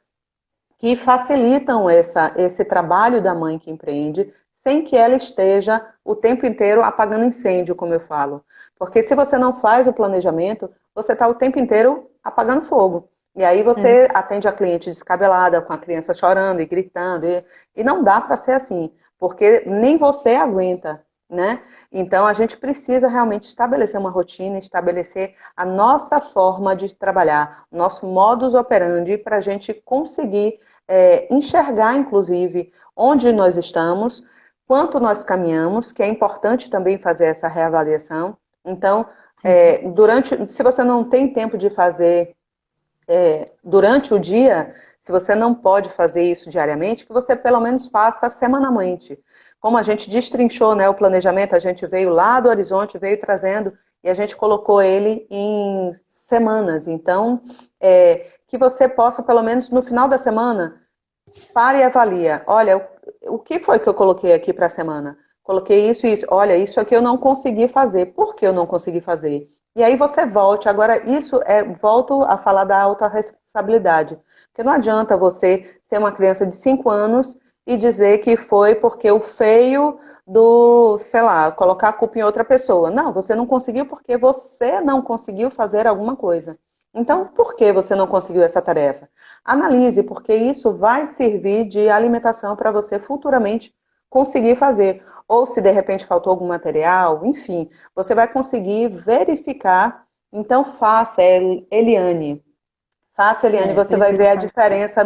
que facilitam esse trabalho da mãe que empreende, sem que ela esteja o tempo inteiro apagando incêndio, como eu falo. Porque se você não faz o planejamento, você está o tempo inteiro apagando fogo. E aí É, você atende a cliente descabelada, com a criança chorando e gritando. E não dá para ser assim, porque nem você aguenta, né? Então a gente precisa realmente estabelecer uma rotina, estabelecer a nossa forma de trabalhar, nosso modus operandi para a gente conseguir enxergar, inclusive, onde nós estamos, quanto nós caminhamos, que é importante também fazer essa reavaliação. Então, sim. se você não tem tempo de fazer durante o dia, se você não pode fazer isso diariamente, que você pelo menos faça semanalmente. Como a gente destrinchou, né, o planejamento, a gente veio lá do horizonte, veio trazendo e a gente colocou ele em semanas. Então, que você possa, pelo menos no final da semana, para e avalia. Olha, o que foi que eu coloquei aqui para a semana? Coloquei isso e isso. Olha, isso aqui eu não consegui fazer. Por que eu não consegui fazer? E aí você volte. Agora, volto a falar da autorresponsabilidade. Porque não adianta você ser uma criança de 5 anos e dizer que foi porque o feio do, sei lá, colocar a culpa em outra pessoa. Não, você não conseguiu porque você não conseguiu fazer alguma coisa. Então, por que você não conseguiu essa tarefa? Analise, porque isso vai servir de alimentação para você futuramente conseguir fazer. Ou se de repente faltou algum material, enfim, você vai conseguir verificar. Então, faça, Eliane. Faça, Eliane, você vai ver Preciso a fazer. diferença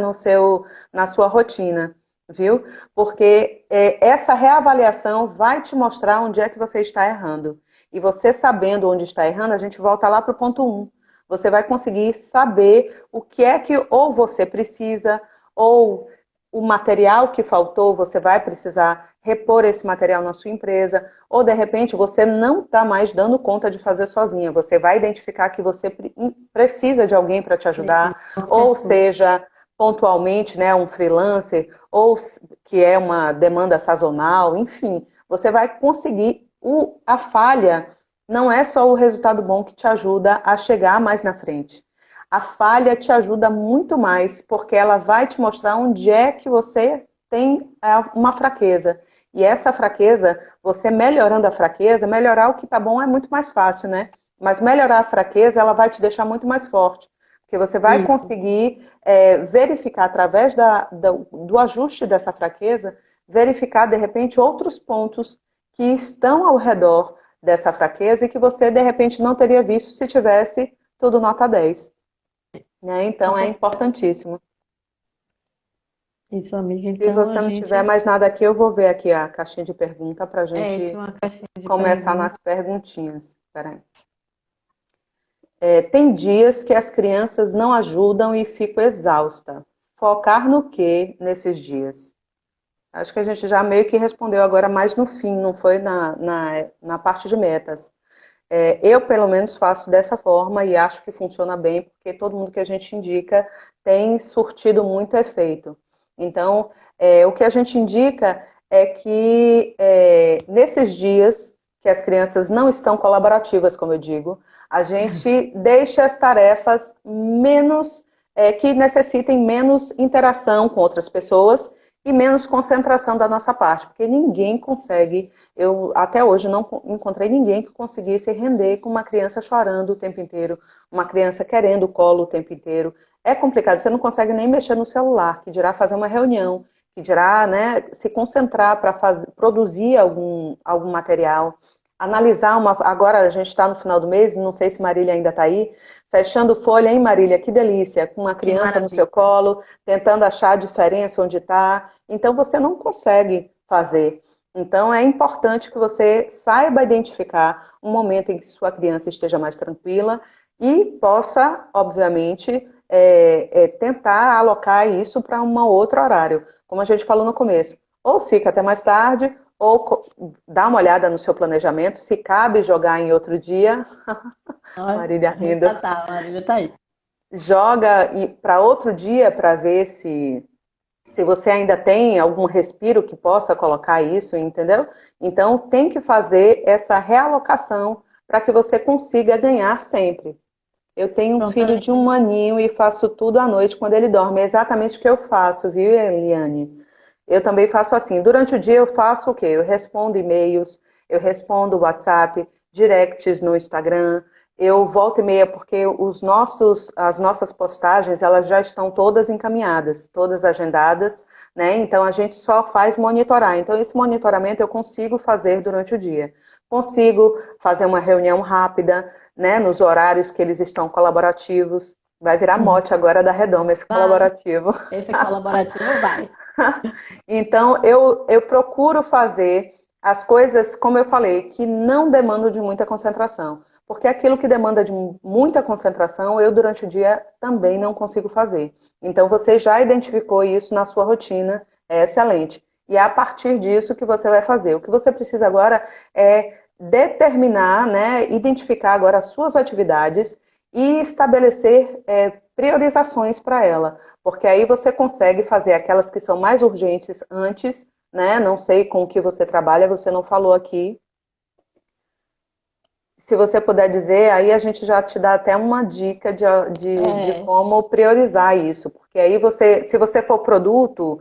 na sua rotina, viu? Porque essa reavaliação vai te mostrar onde é que você está errando. E você sabendo onde está errando, a gente volta lá para o ponto um. Você vai conseguir saber o que é que ou você precisa, ou o material que faltou, você vai precisar repor esse material na sua empresa, ou de repente você não está mais dando conta de fazer sozinha. Você vai identificar que você precisa de alguém para te Preciso ajudar, de uma ou pessoa. seja, pontualmente, né, um freelancer, ou que é uma demanda sazonal, enfim, você vai conseguir. A falha não é só o resultado bom que te ajuda a chegar mais na frente. A falha te ajuda muito mais, porque ela vai te mostrar onde é que você tem uma fraqueza. E essa fraqueza, você melhorando a fraqueza, melhorar o que tá bom é muito mais fácil, né? Mas melhorar a fraqueza, ela vai te deixar muito mais forte. Porque você vai Isso. conseguir verificar através do ajuste dessa fraqueza, verificar de repente outros pontos que estão ao redor dessa fraqueza e que você de repente não teria visto se tivesse tudo nota 10. Né? Com Então é certeza. importantíssimo. Isso, amiga. Se Então a você não tiver gente mais nada aqui, eu vou ver aqui a caixinha de pergunta para a tinha gente uma caixinha de começar perguntas. nas perguntinhas. Peraí. Tem dias que as crianças não ajudam e fico exausta. Focar no que nesses dias? Acho que a gente já meio que respondeu agora mais no fim, não foi na parte de metas. Eu, pelo menos, faço dessa forma e acho que funciona bem, porque todo mundo que a gente indica tem surtido muito efeito. Então, o que a gente indica é que nesses dias que as crianças não estão colaborativas, como eu digo, a gente deixa as tarefas menos, que necessitem menos interação com outras pessoas e menos concentração da nossa parte, porque ninguém consegue, eu até hoje não encontrei ninguém que conseguisse render com uma criança chorando o tempo inteiro, uma criança querendo o colo o tempo inteiro. É complicado, você não consegue nem mexer no celular, que dirá fazer uma reunião, que dirá, né, se concentrar para produzir algum material, analisar uma. Agora a gente está no final do mês, não sei se Marília ainda está aí, fechando folha, hein, Marília? Que delícia, com uma Que criança no seu maravilha. colo, tentando achar a diferença onde está. Então você não consegue fazer. Então é importante que você saiba identificar um momento em que sua criança esteja mais tranquila e possa, obviamente, tentar alocar isso para um outro horário, como a gente falou no começo. Ou fica até mais tarde, ou dá uma olhada no seu planejamento, se cabe jogar em outro dia, Marília rindo, Tá, a Marília tá aí. joga para outro dia para ver se você ainda tem algum respiro que possa colocar isso, entendeu? Então tem que fazer essa realocação para que você consiga ganhar sempre. Eu tenho um Pronto, filho de 1 aninho e faço tudo à noite quando ele dorme. É exatamente o que eu faço, viu, Eliane? Eu também faço assim. Durante o dia eu faço o quê? Eu respondo e-mails, eu respondo WhatsApp, directs no Instagram. Eu volto e meia porque as nossas postagens, elas já estão todas encaminhadas, todas agendadas, né? Então a gente só faz monitorar. Então esse monitoramento eu consigo fazer durante o dia. Consigo fazer uma reunião rápida, né? Nos horários que eles estão colaborativos. Vai virar mote agora da Redoma esse vai. colaborativo. Esse colaborativo vai. Então, eu procuro fazer as coisas, como eu falei, que não demandam de muita concentração. Porque aquilo que demanda de muita concentração, eu durante o dia também não consigo fazer. Então, você já identificou isso na sua rotina, é excelente. E é a partir disso que você vai fazer. O que você precisa agora é determinar, né, identificar agora as suas atividades e estabelecer priorizações para ela, porque aí você consegue fazer aquelas que são mais urgentes antes, né? Não sei com o que você trabalha, você não falou aqui. Se você puder dizer, aí a gente já te dá até uma dica de É, como priorizar isso, porque aí você, se você for produto,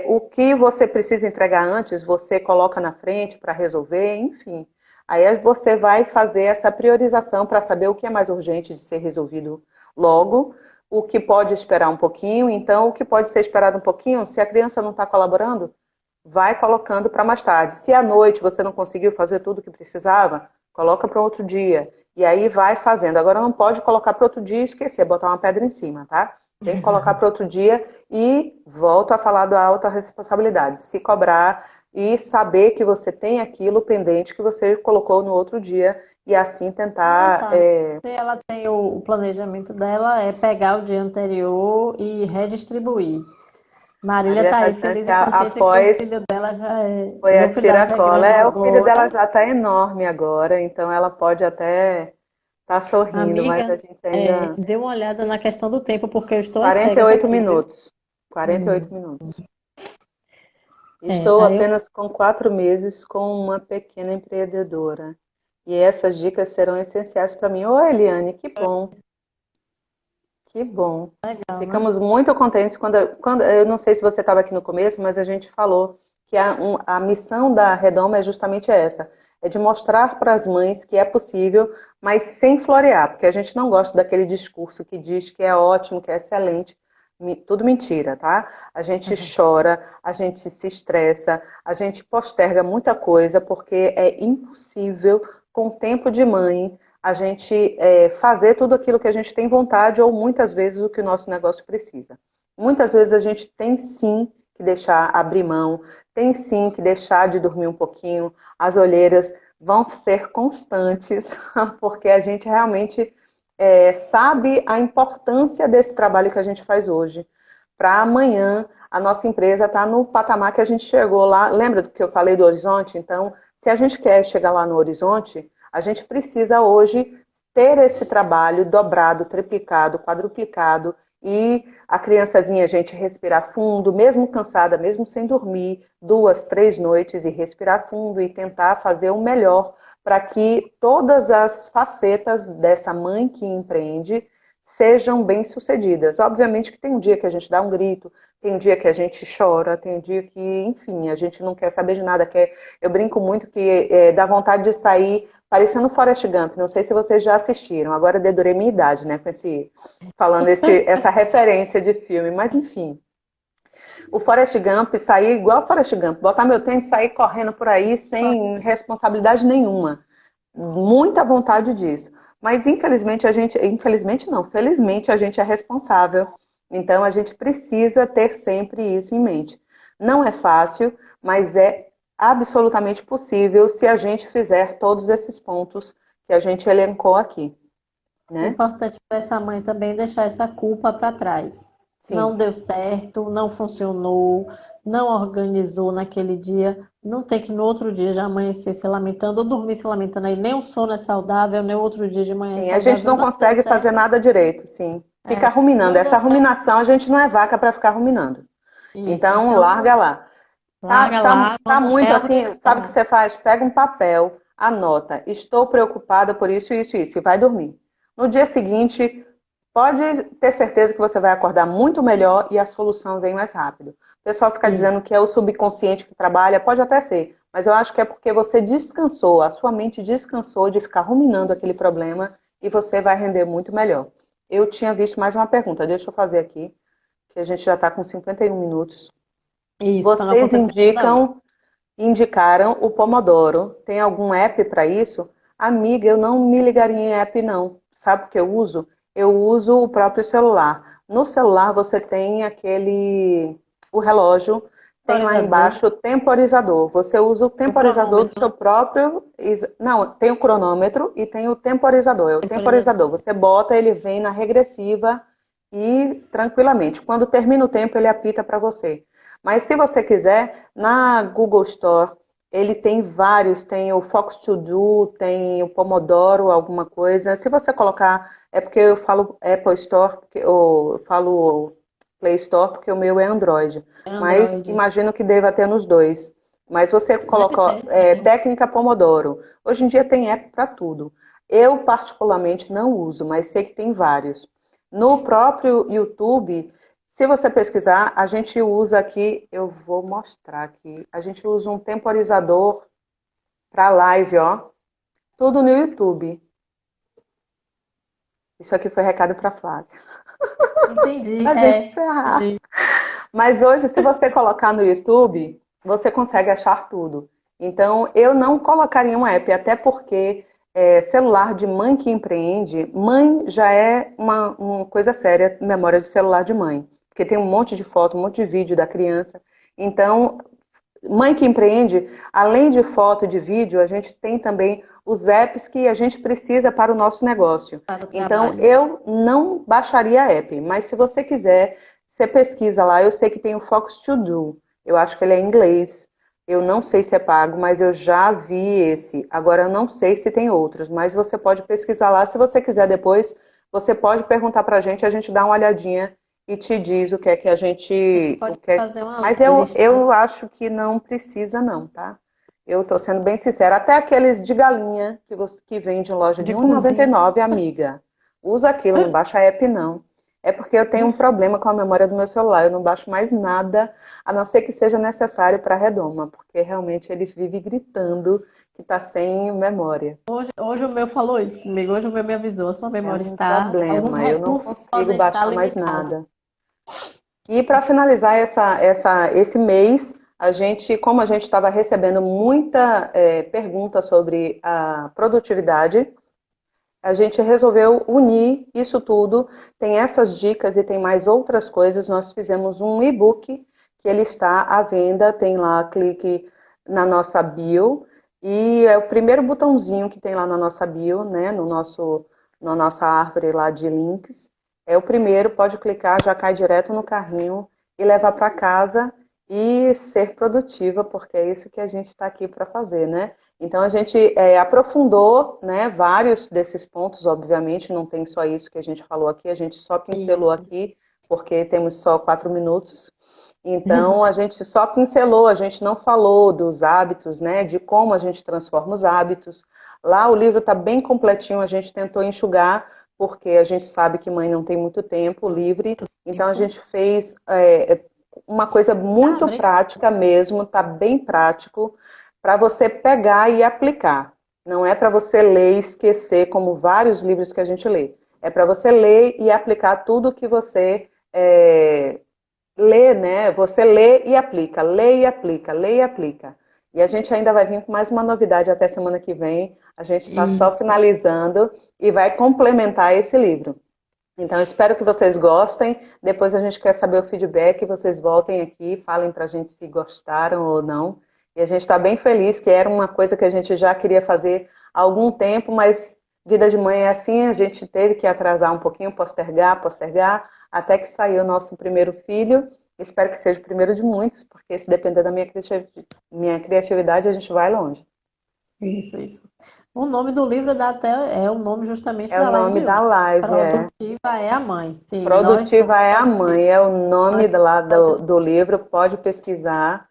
o que você precisa entregar antes, você coloca na frente para resolver, enfim. Aí você vai fazer essa priorização para saber o que é mais urgente de ser resolvido logo, o que pode esperar um pouquinho. Então, o que pode ser esperado um pouquinho, se a criança não está colaborando, vai colocando para mais tarde. Se à noite você não conseguiu fazer tudo o que precisava, coloca para outro dia. E aí vai fazendo. Agora não pode colocar para outro dia e esquecer, botar uma pedra em cima, tá? Tem que colocar para outro dia e volto a falar da alta responsabilidade. Se cobrar e saber que você tem aquilo pendente que você colocou no outro dia e assim ah, tentar. tá. Se ela tem o planejamento dela, é pegar o dia anterior e redistribuir. Marília Marília tá está aí dizendo feliz que e contente que o após filho dela já é. foi a O filho dela já é tiracola. grande É, o filho dela agora. já está enorme agora, então ela pode até estar sorrindo, mas a Amiga, gente ainda. dê uma olhada na questão do tempo, porque eu estou às quarenta e cegas oito aqui, viu? minutos. quarenta e Hum. oito minutos. Estou Aí eu. apenas com 4 meses com uma pequena empreendedora. E essas dicas serão essenciais para mim. Ô, Eliane, que bom, que bom. Legal, né? Ficamos muito contentes quando eu não sei se você estava aqui no começo, mas a gente falou que a missão da Redoma é justamente essa, é de mostrar para as mães que é possível, mas sem florear, porque a gente não gosta daquele discurso que diz que é ótimo, que é excelente, tudo mentira, tá? A gente chora, a gente se estressa, a gente posterga muita coisa, porque é impossível, com tempo de mãe, a gente fazer tudo aquilo que a gente tem vontade ou muitas vezes o que o nosso negócio precisa. Muitas vezes a gente tem sim que deixar abrir mão, tem sim que deixar de dormir um pouquinho, as olheiras vão ser constantes, porque a gente realmente sabe a importância desse trabalho que a gente faz hoje. Para amanhã, a nossa empresa está no patamar que a gente chegou lá. Lembra do que eu falei do horizonte? Então, se a gente quer chegar lá no horizonte, a gente precisa hoje ter esse trabalho dobrado, triplicado, quadruplicado e a criança vinha a gente respirar fundo, mesmo cansada, mesmo sem dormir, 2, 3 noites, e respirar fundo e tentar fazer o melhor para que todas as facetas dessa mãe que empreende sejam bem-sucedidas. Obviamente que tem um dia que a gente dá um grito, tem um dia que a gente chora, tem um dia que, enfim, a gente não quer saber de nada. Eu brinco muito que dá vontade de sair parecendo Forrest Gump. Não sei se vocês já assistiram. Agora eu dedurei minha idade, né, com falando essa referência de filme. Mas, enfim, o Forrest Gump, sair igual o Forrest Gump, botar meu tênis e sair correndo por aí sem responsabilidade nenhuma. Muita vontade disso. Mas infelizmente não, felizmente a gente é responsável. Então a gente precisa ter sempre isso em mente. Não é fácil, mas é absolutamente possível se a gente fizer todos esses pontos que a gente elencou aqui, É né? importante para essa mãe também deixar essa culpa para trás. Sim. Não deu certo, não funcionou, não organizou naquele dia. Não tem que no outro dia já amanhecer se lamentando ou dormir se lamentando aí. Nem o sono é saudável, nem o outro dia de manhã é Sim, a gente saudável. não Não deu consegue fazer certo, nada direito, sim. Fica ruminando. não deu Essa certo. ruminação, a gente não é vaca para ficar ruminando. Isso, Então, então larga lá. Tá, larga tá, lá, tá vamos muito assim, sabe o que reorganizar. você faz? Pega um papel, anota, estou preocupada por isso, isso, isso, e vai dormir. No dia seguinte, pode ter certeza que você vai acordar muito melhor e a solução vem mais rápido. O pessoal fica Isso. dizendo que é o subconsciente que trabalha, pode até ser, mas eu acho que é porque você descansou, a sua mente descansou de ficar ruminando aquele problema e você vai render muito melhor. Eu tinha visto mais uma pergunta, deixa eu fazer aqui, que a gente já está com 51 minutos. Isso, para não Vocês acontecer toda hora. indicaram o Pomodoro. Tem algum app para isso? Amiga, eu não me ligaria em app, não. Sabe o que eu uso? Eu uso o próprio celular. No celular você tem o relógio, tem lá Temporizador, embaixo o temporizador. Você usa o o temporizador do cronômetro, seu próprio. Não, tem o cronômetro e tem o temporizador. É o temporizador. temporizador. Você bota, ele vem na regressiva e tranquilamente. Quando termina o tempo, ele apita para você. Mas se você quiser, na Google Store, ele tem vários, tem o Fox To Do, tem o Pomodoro, alguma coisa. Se você colocar, é porque eu falo Apple Store, eu falo Play Store, porque o meu é Android. É Mas Android. imagino que deva ter nos dois. Mas você Deve coloca ter, sim. técnica Pomodoro. Hoje em dia tem app para tudo. Eu, particularmente, não uso, mas sei que tem vários. No próprio YouTube, se você pesquisar, a gente usa aqui, eu vou mostrar aqui, a gente usa um temporizador para live, ó. Tudo no YouTube. Isso aqui foi recado para Flávia. Entendi, A gente encerrar. entendi. Mas hoje, se você colocar no YouTube, você consegue achar tudo. Então, eu não colocaria um app, até porque celular de mãe que empreende, mãe já é uma coisa séria, memória de celular de mãe. Porque tem um monte de foto, um monte de vídeo da criança. Então, mãe que empreende, além de foto e de vídeo, a gente tem também os apps que a gente precisa para o nosso negócio. Para o Então, trabalho. eu não baixaria a app, mas se você quiser, você pesquisa lá. Eu sei que tem o Fox To Do, eu acho que ele é em inglês. Eu não sei se é pago, mas eu já vi esse. Agora, eu não sei se tem outros, mas você pode pesquisar lá. Se você quiser depois, você pode perguntar para a gente dá uma olhadinha e te diz o que é que a Você gente. pode fazer uma Mas lista eu acho que não precisa, não, tá? Eu estou sendo bem sincera. Até aqueles de galinha que vende em loja de de cozinha. 1,99, amiga. Usa aquilo, não baixa a app, não. É porque eu tenho um problema com a memória do meu celular. Eu não baixo mais nada, a não ser que seja necessário para a redoma, porque realmente ele vive gritando que está sem memória. Hoje o meu falou isso comigo, hoje o meu me avisou, a sua É memória um está, alguns problema. Eu não recursos consigo podem estar baixar mais limitados. nada. E para finalizar esse mês, como a gente estava recebendo muita pergunta sobre a produtividade, a gente resolveu unir isso tudo. Tem essas dicas e tem mais outras coisas. Nós fizemos um e-book que ele está à venda. Tem lá, clique na nossa bio e é o primeiro botãozinho que tem lá na nossa bio, né? Na nossa árvore lá de links. É o primeiro, pode clicar, já cai direto no carrinho e levar para casa e ser produtiva, porque é isso que a gente está aqui para fazer, né? Então a gente aprofundou, né, vários desses pontos, obviamente, não tem só isso que a gente falou aqui, a gente só pincelou Isso. aqui, porque temos só 4 minutos. Então, a gente só pincelou, a gente não falou dos hábitos, né? De como a gente transforma os hábitos. Lá o livro está bem completinho, a gente tentou enxugar, porque a gente sabe que mãe não tem muito tempo livre. Então, a gente fez uma coisa muito Abre. prática mesmo, tá bem prático, para você pegar e aplicar. Não é para você ler e esquecer, como vários livros que a gente lê. É para você ler e aplicar tudo que você lê, né? Você lê e aplica, lê e aplica, lê e aplica. E a gente ainda vai vir com mais uma novidade até semana que vem. A gente está só Isso. finalizando e vai complementar esse livro. Então, espero que vocês gostem. Depois a gente quer saber o feedback. Vocês voltem aqui, falem para a gente se gostaram ou não. E a gente está bem feliz, que era uma coisa que a gente já queria fazer há algum tempo, mas vida de mãe é assim, a gente teve que atrasar um pouquinho, postergar, postergar, até que saiu o nosso primeiro filho. Espero que seja o primeiro de muitos, porque se depender da minha criatividade, a gente vai longe. Isso, isso. O nome do livro dá até é o nome justamente É o da live nome de da hoje. live, é. Produtiva é a mãe. Sim, nós somos Produtiva é a produtivos. mãe, é o Nós nome lá somos do livro, pode pesquisar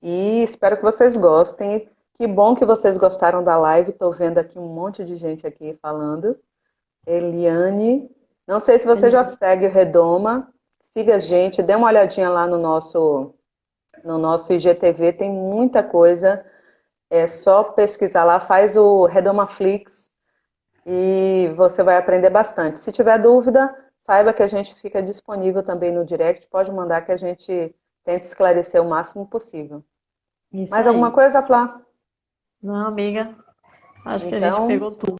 e espero que vocês gostem. Que bom que vocês gostaram da live, estou vendo aqui um monte de gente aqui falando. Eliane, não sei se você já produtivos. segue o Redoma, siga a gente, dê uma olhadinha lá no nosso IGTV, tem muita coisa, é só pesquisar lá, faz o Redoma Flix e você vai aprender bastante. Se tiver dúvida, saiba que a gente fica disponível também no direct, pode mandar que a gente tenta esclarecer o máximo possível. Isso Mais alguma aí. coisa, Flá? Não, amiga, acho que a gente Então, pegou tudo.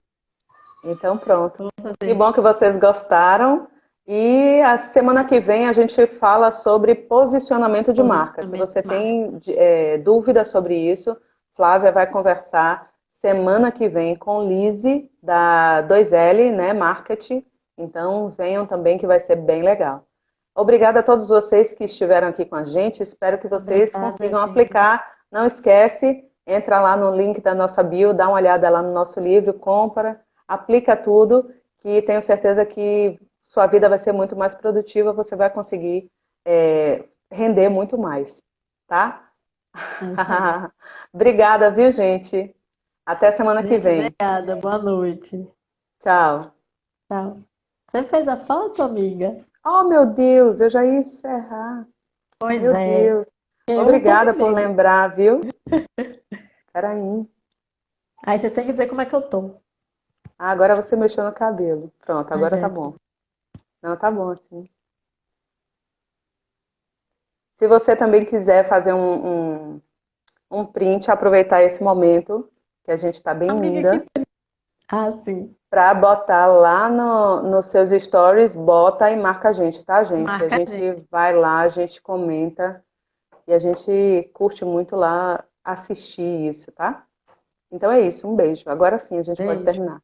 então pronto. Vou Que fazer. bom que vocês gostaram. E a semana que vem a gente fala sobre posicionamento de marca. Se Posicionamento você de marca. tem dúvida sobre isso, Flávia vai conversar semana que vem com Lise, da 2L, né, Marketing. Então venham também que vai ser bem legal. Obrigada a todos vocês que estiveram aqui com a gente. Espero que vocês Obrigada, consigam gente. aplicar. Não esquece, entra lá no link da nossa bio, dá uma olhada lá no nosso livro, compra, aplica tudo, que tenho certeza que sua vida vai ser muito mais produtiva, você vai conseguir render muito mais, tá? É isso aí. Obrigada, viu, gente? Até semana que Gente, vem. obrigada. Boa noite. Tchau. Tchau. Você fez a foto, amiga? Oh, meu Deus, eu já ia encerrar. Pois Meu é. Deus. Eu não tô Obrigada por vendo. lembrar, viu? Peraí. Aí você tem que dizer como é que eu tô. Ah, agora você mexeu no cabelo. Pronto, A agora tá bom. Jéssica. Não, tá bom assim. Se você também quiser fazer um print, aproveitar esse momento, que a gente está bem Amiga, linda, que. Ah, sim. para botar lá nos seus stories, bota e marca a gente, tá, gente? A Marca a gente gente. vai lá, a gente comenta e a gente curte muito lá assistir isso, tá? Então é isso, um beijo. Agora sim a gente pode Beijo. terminar.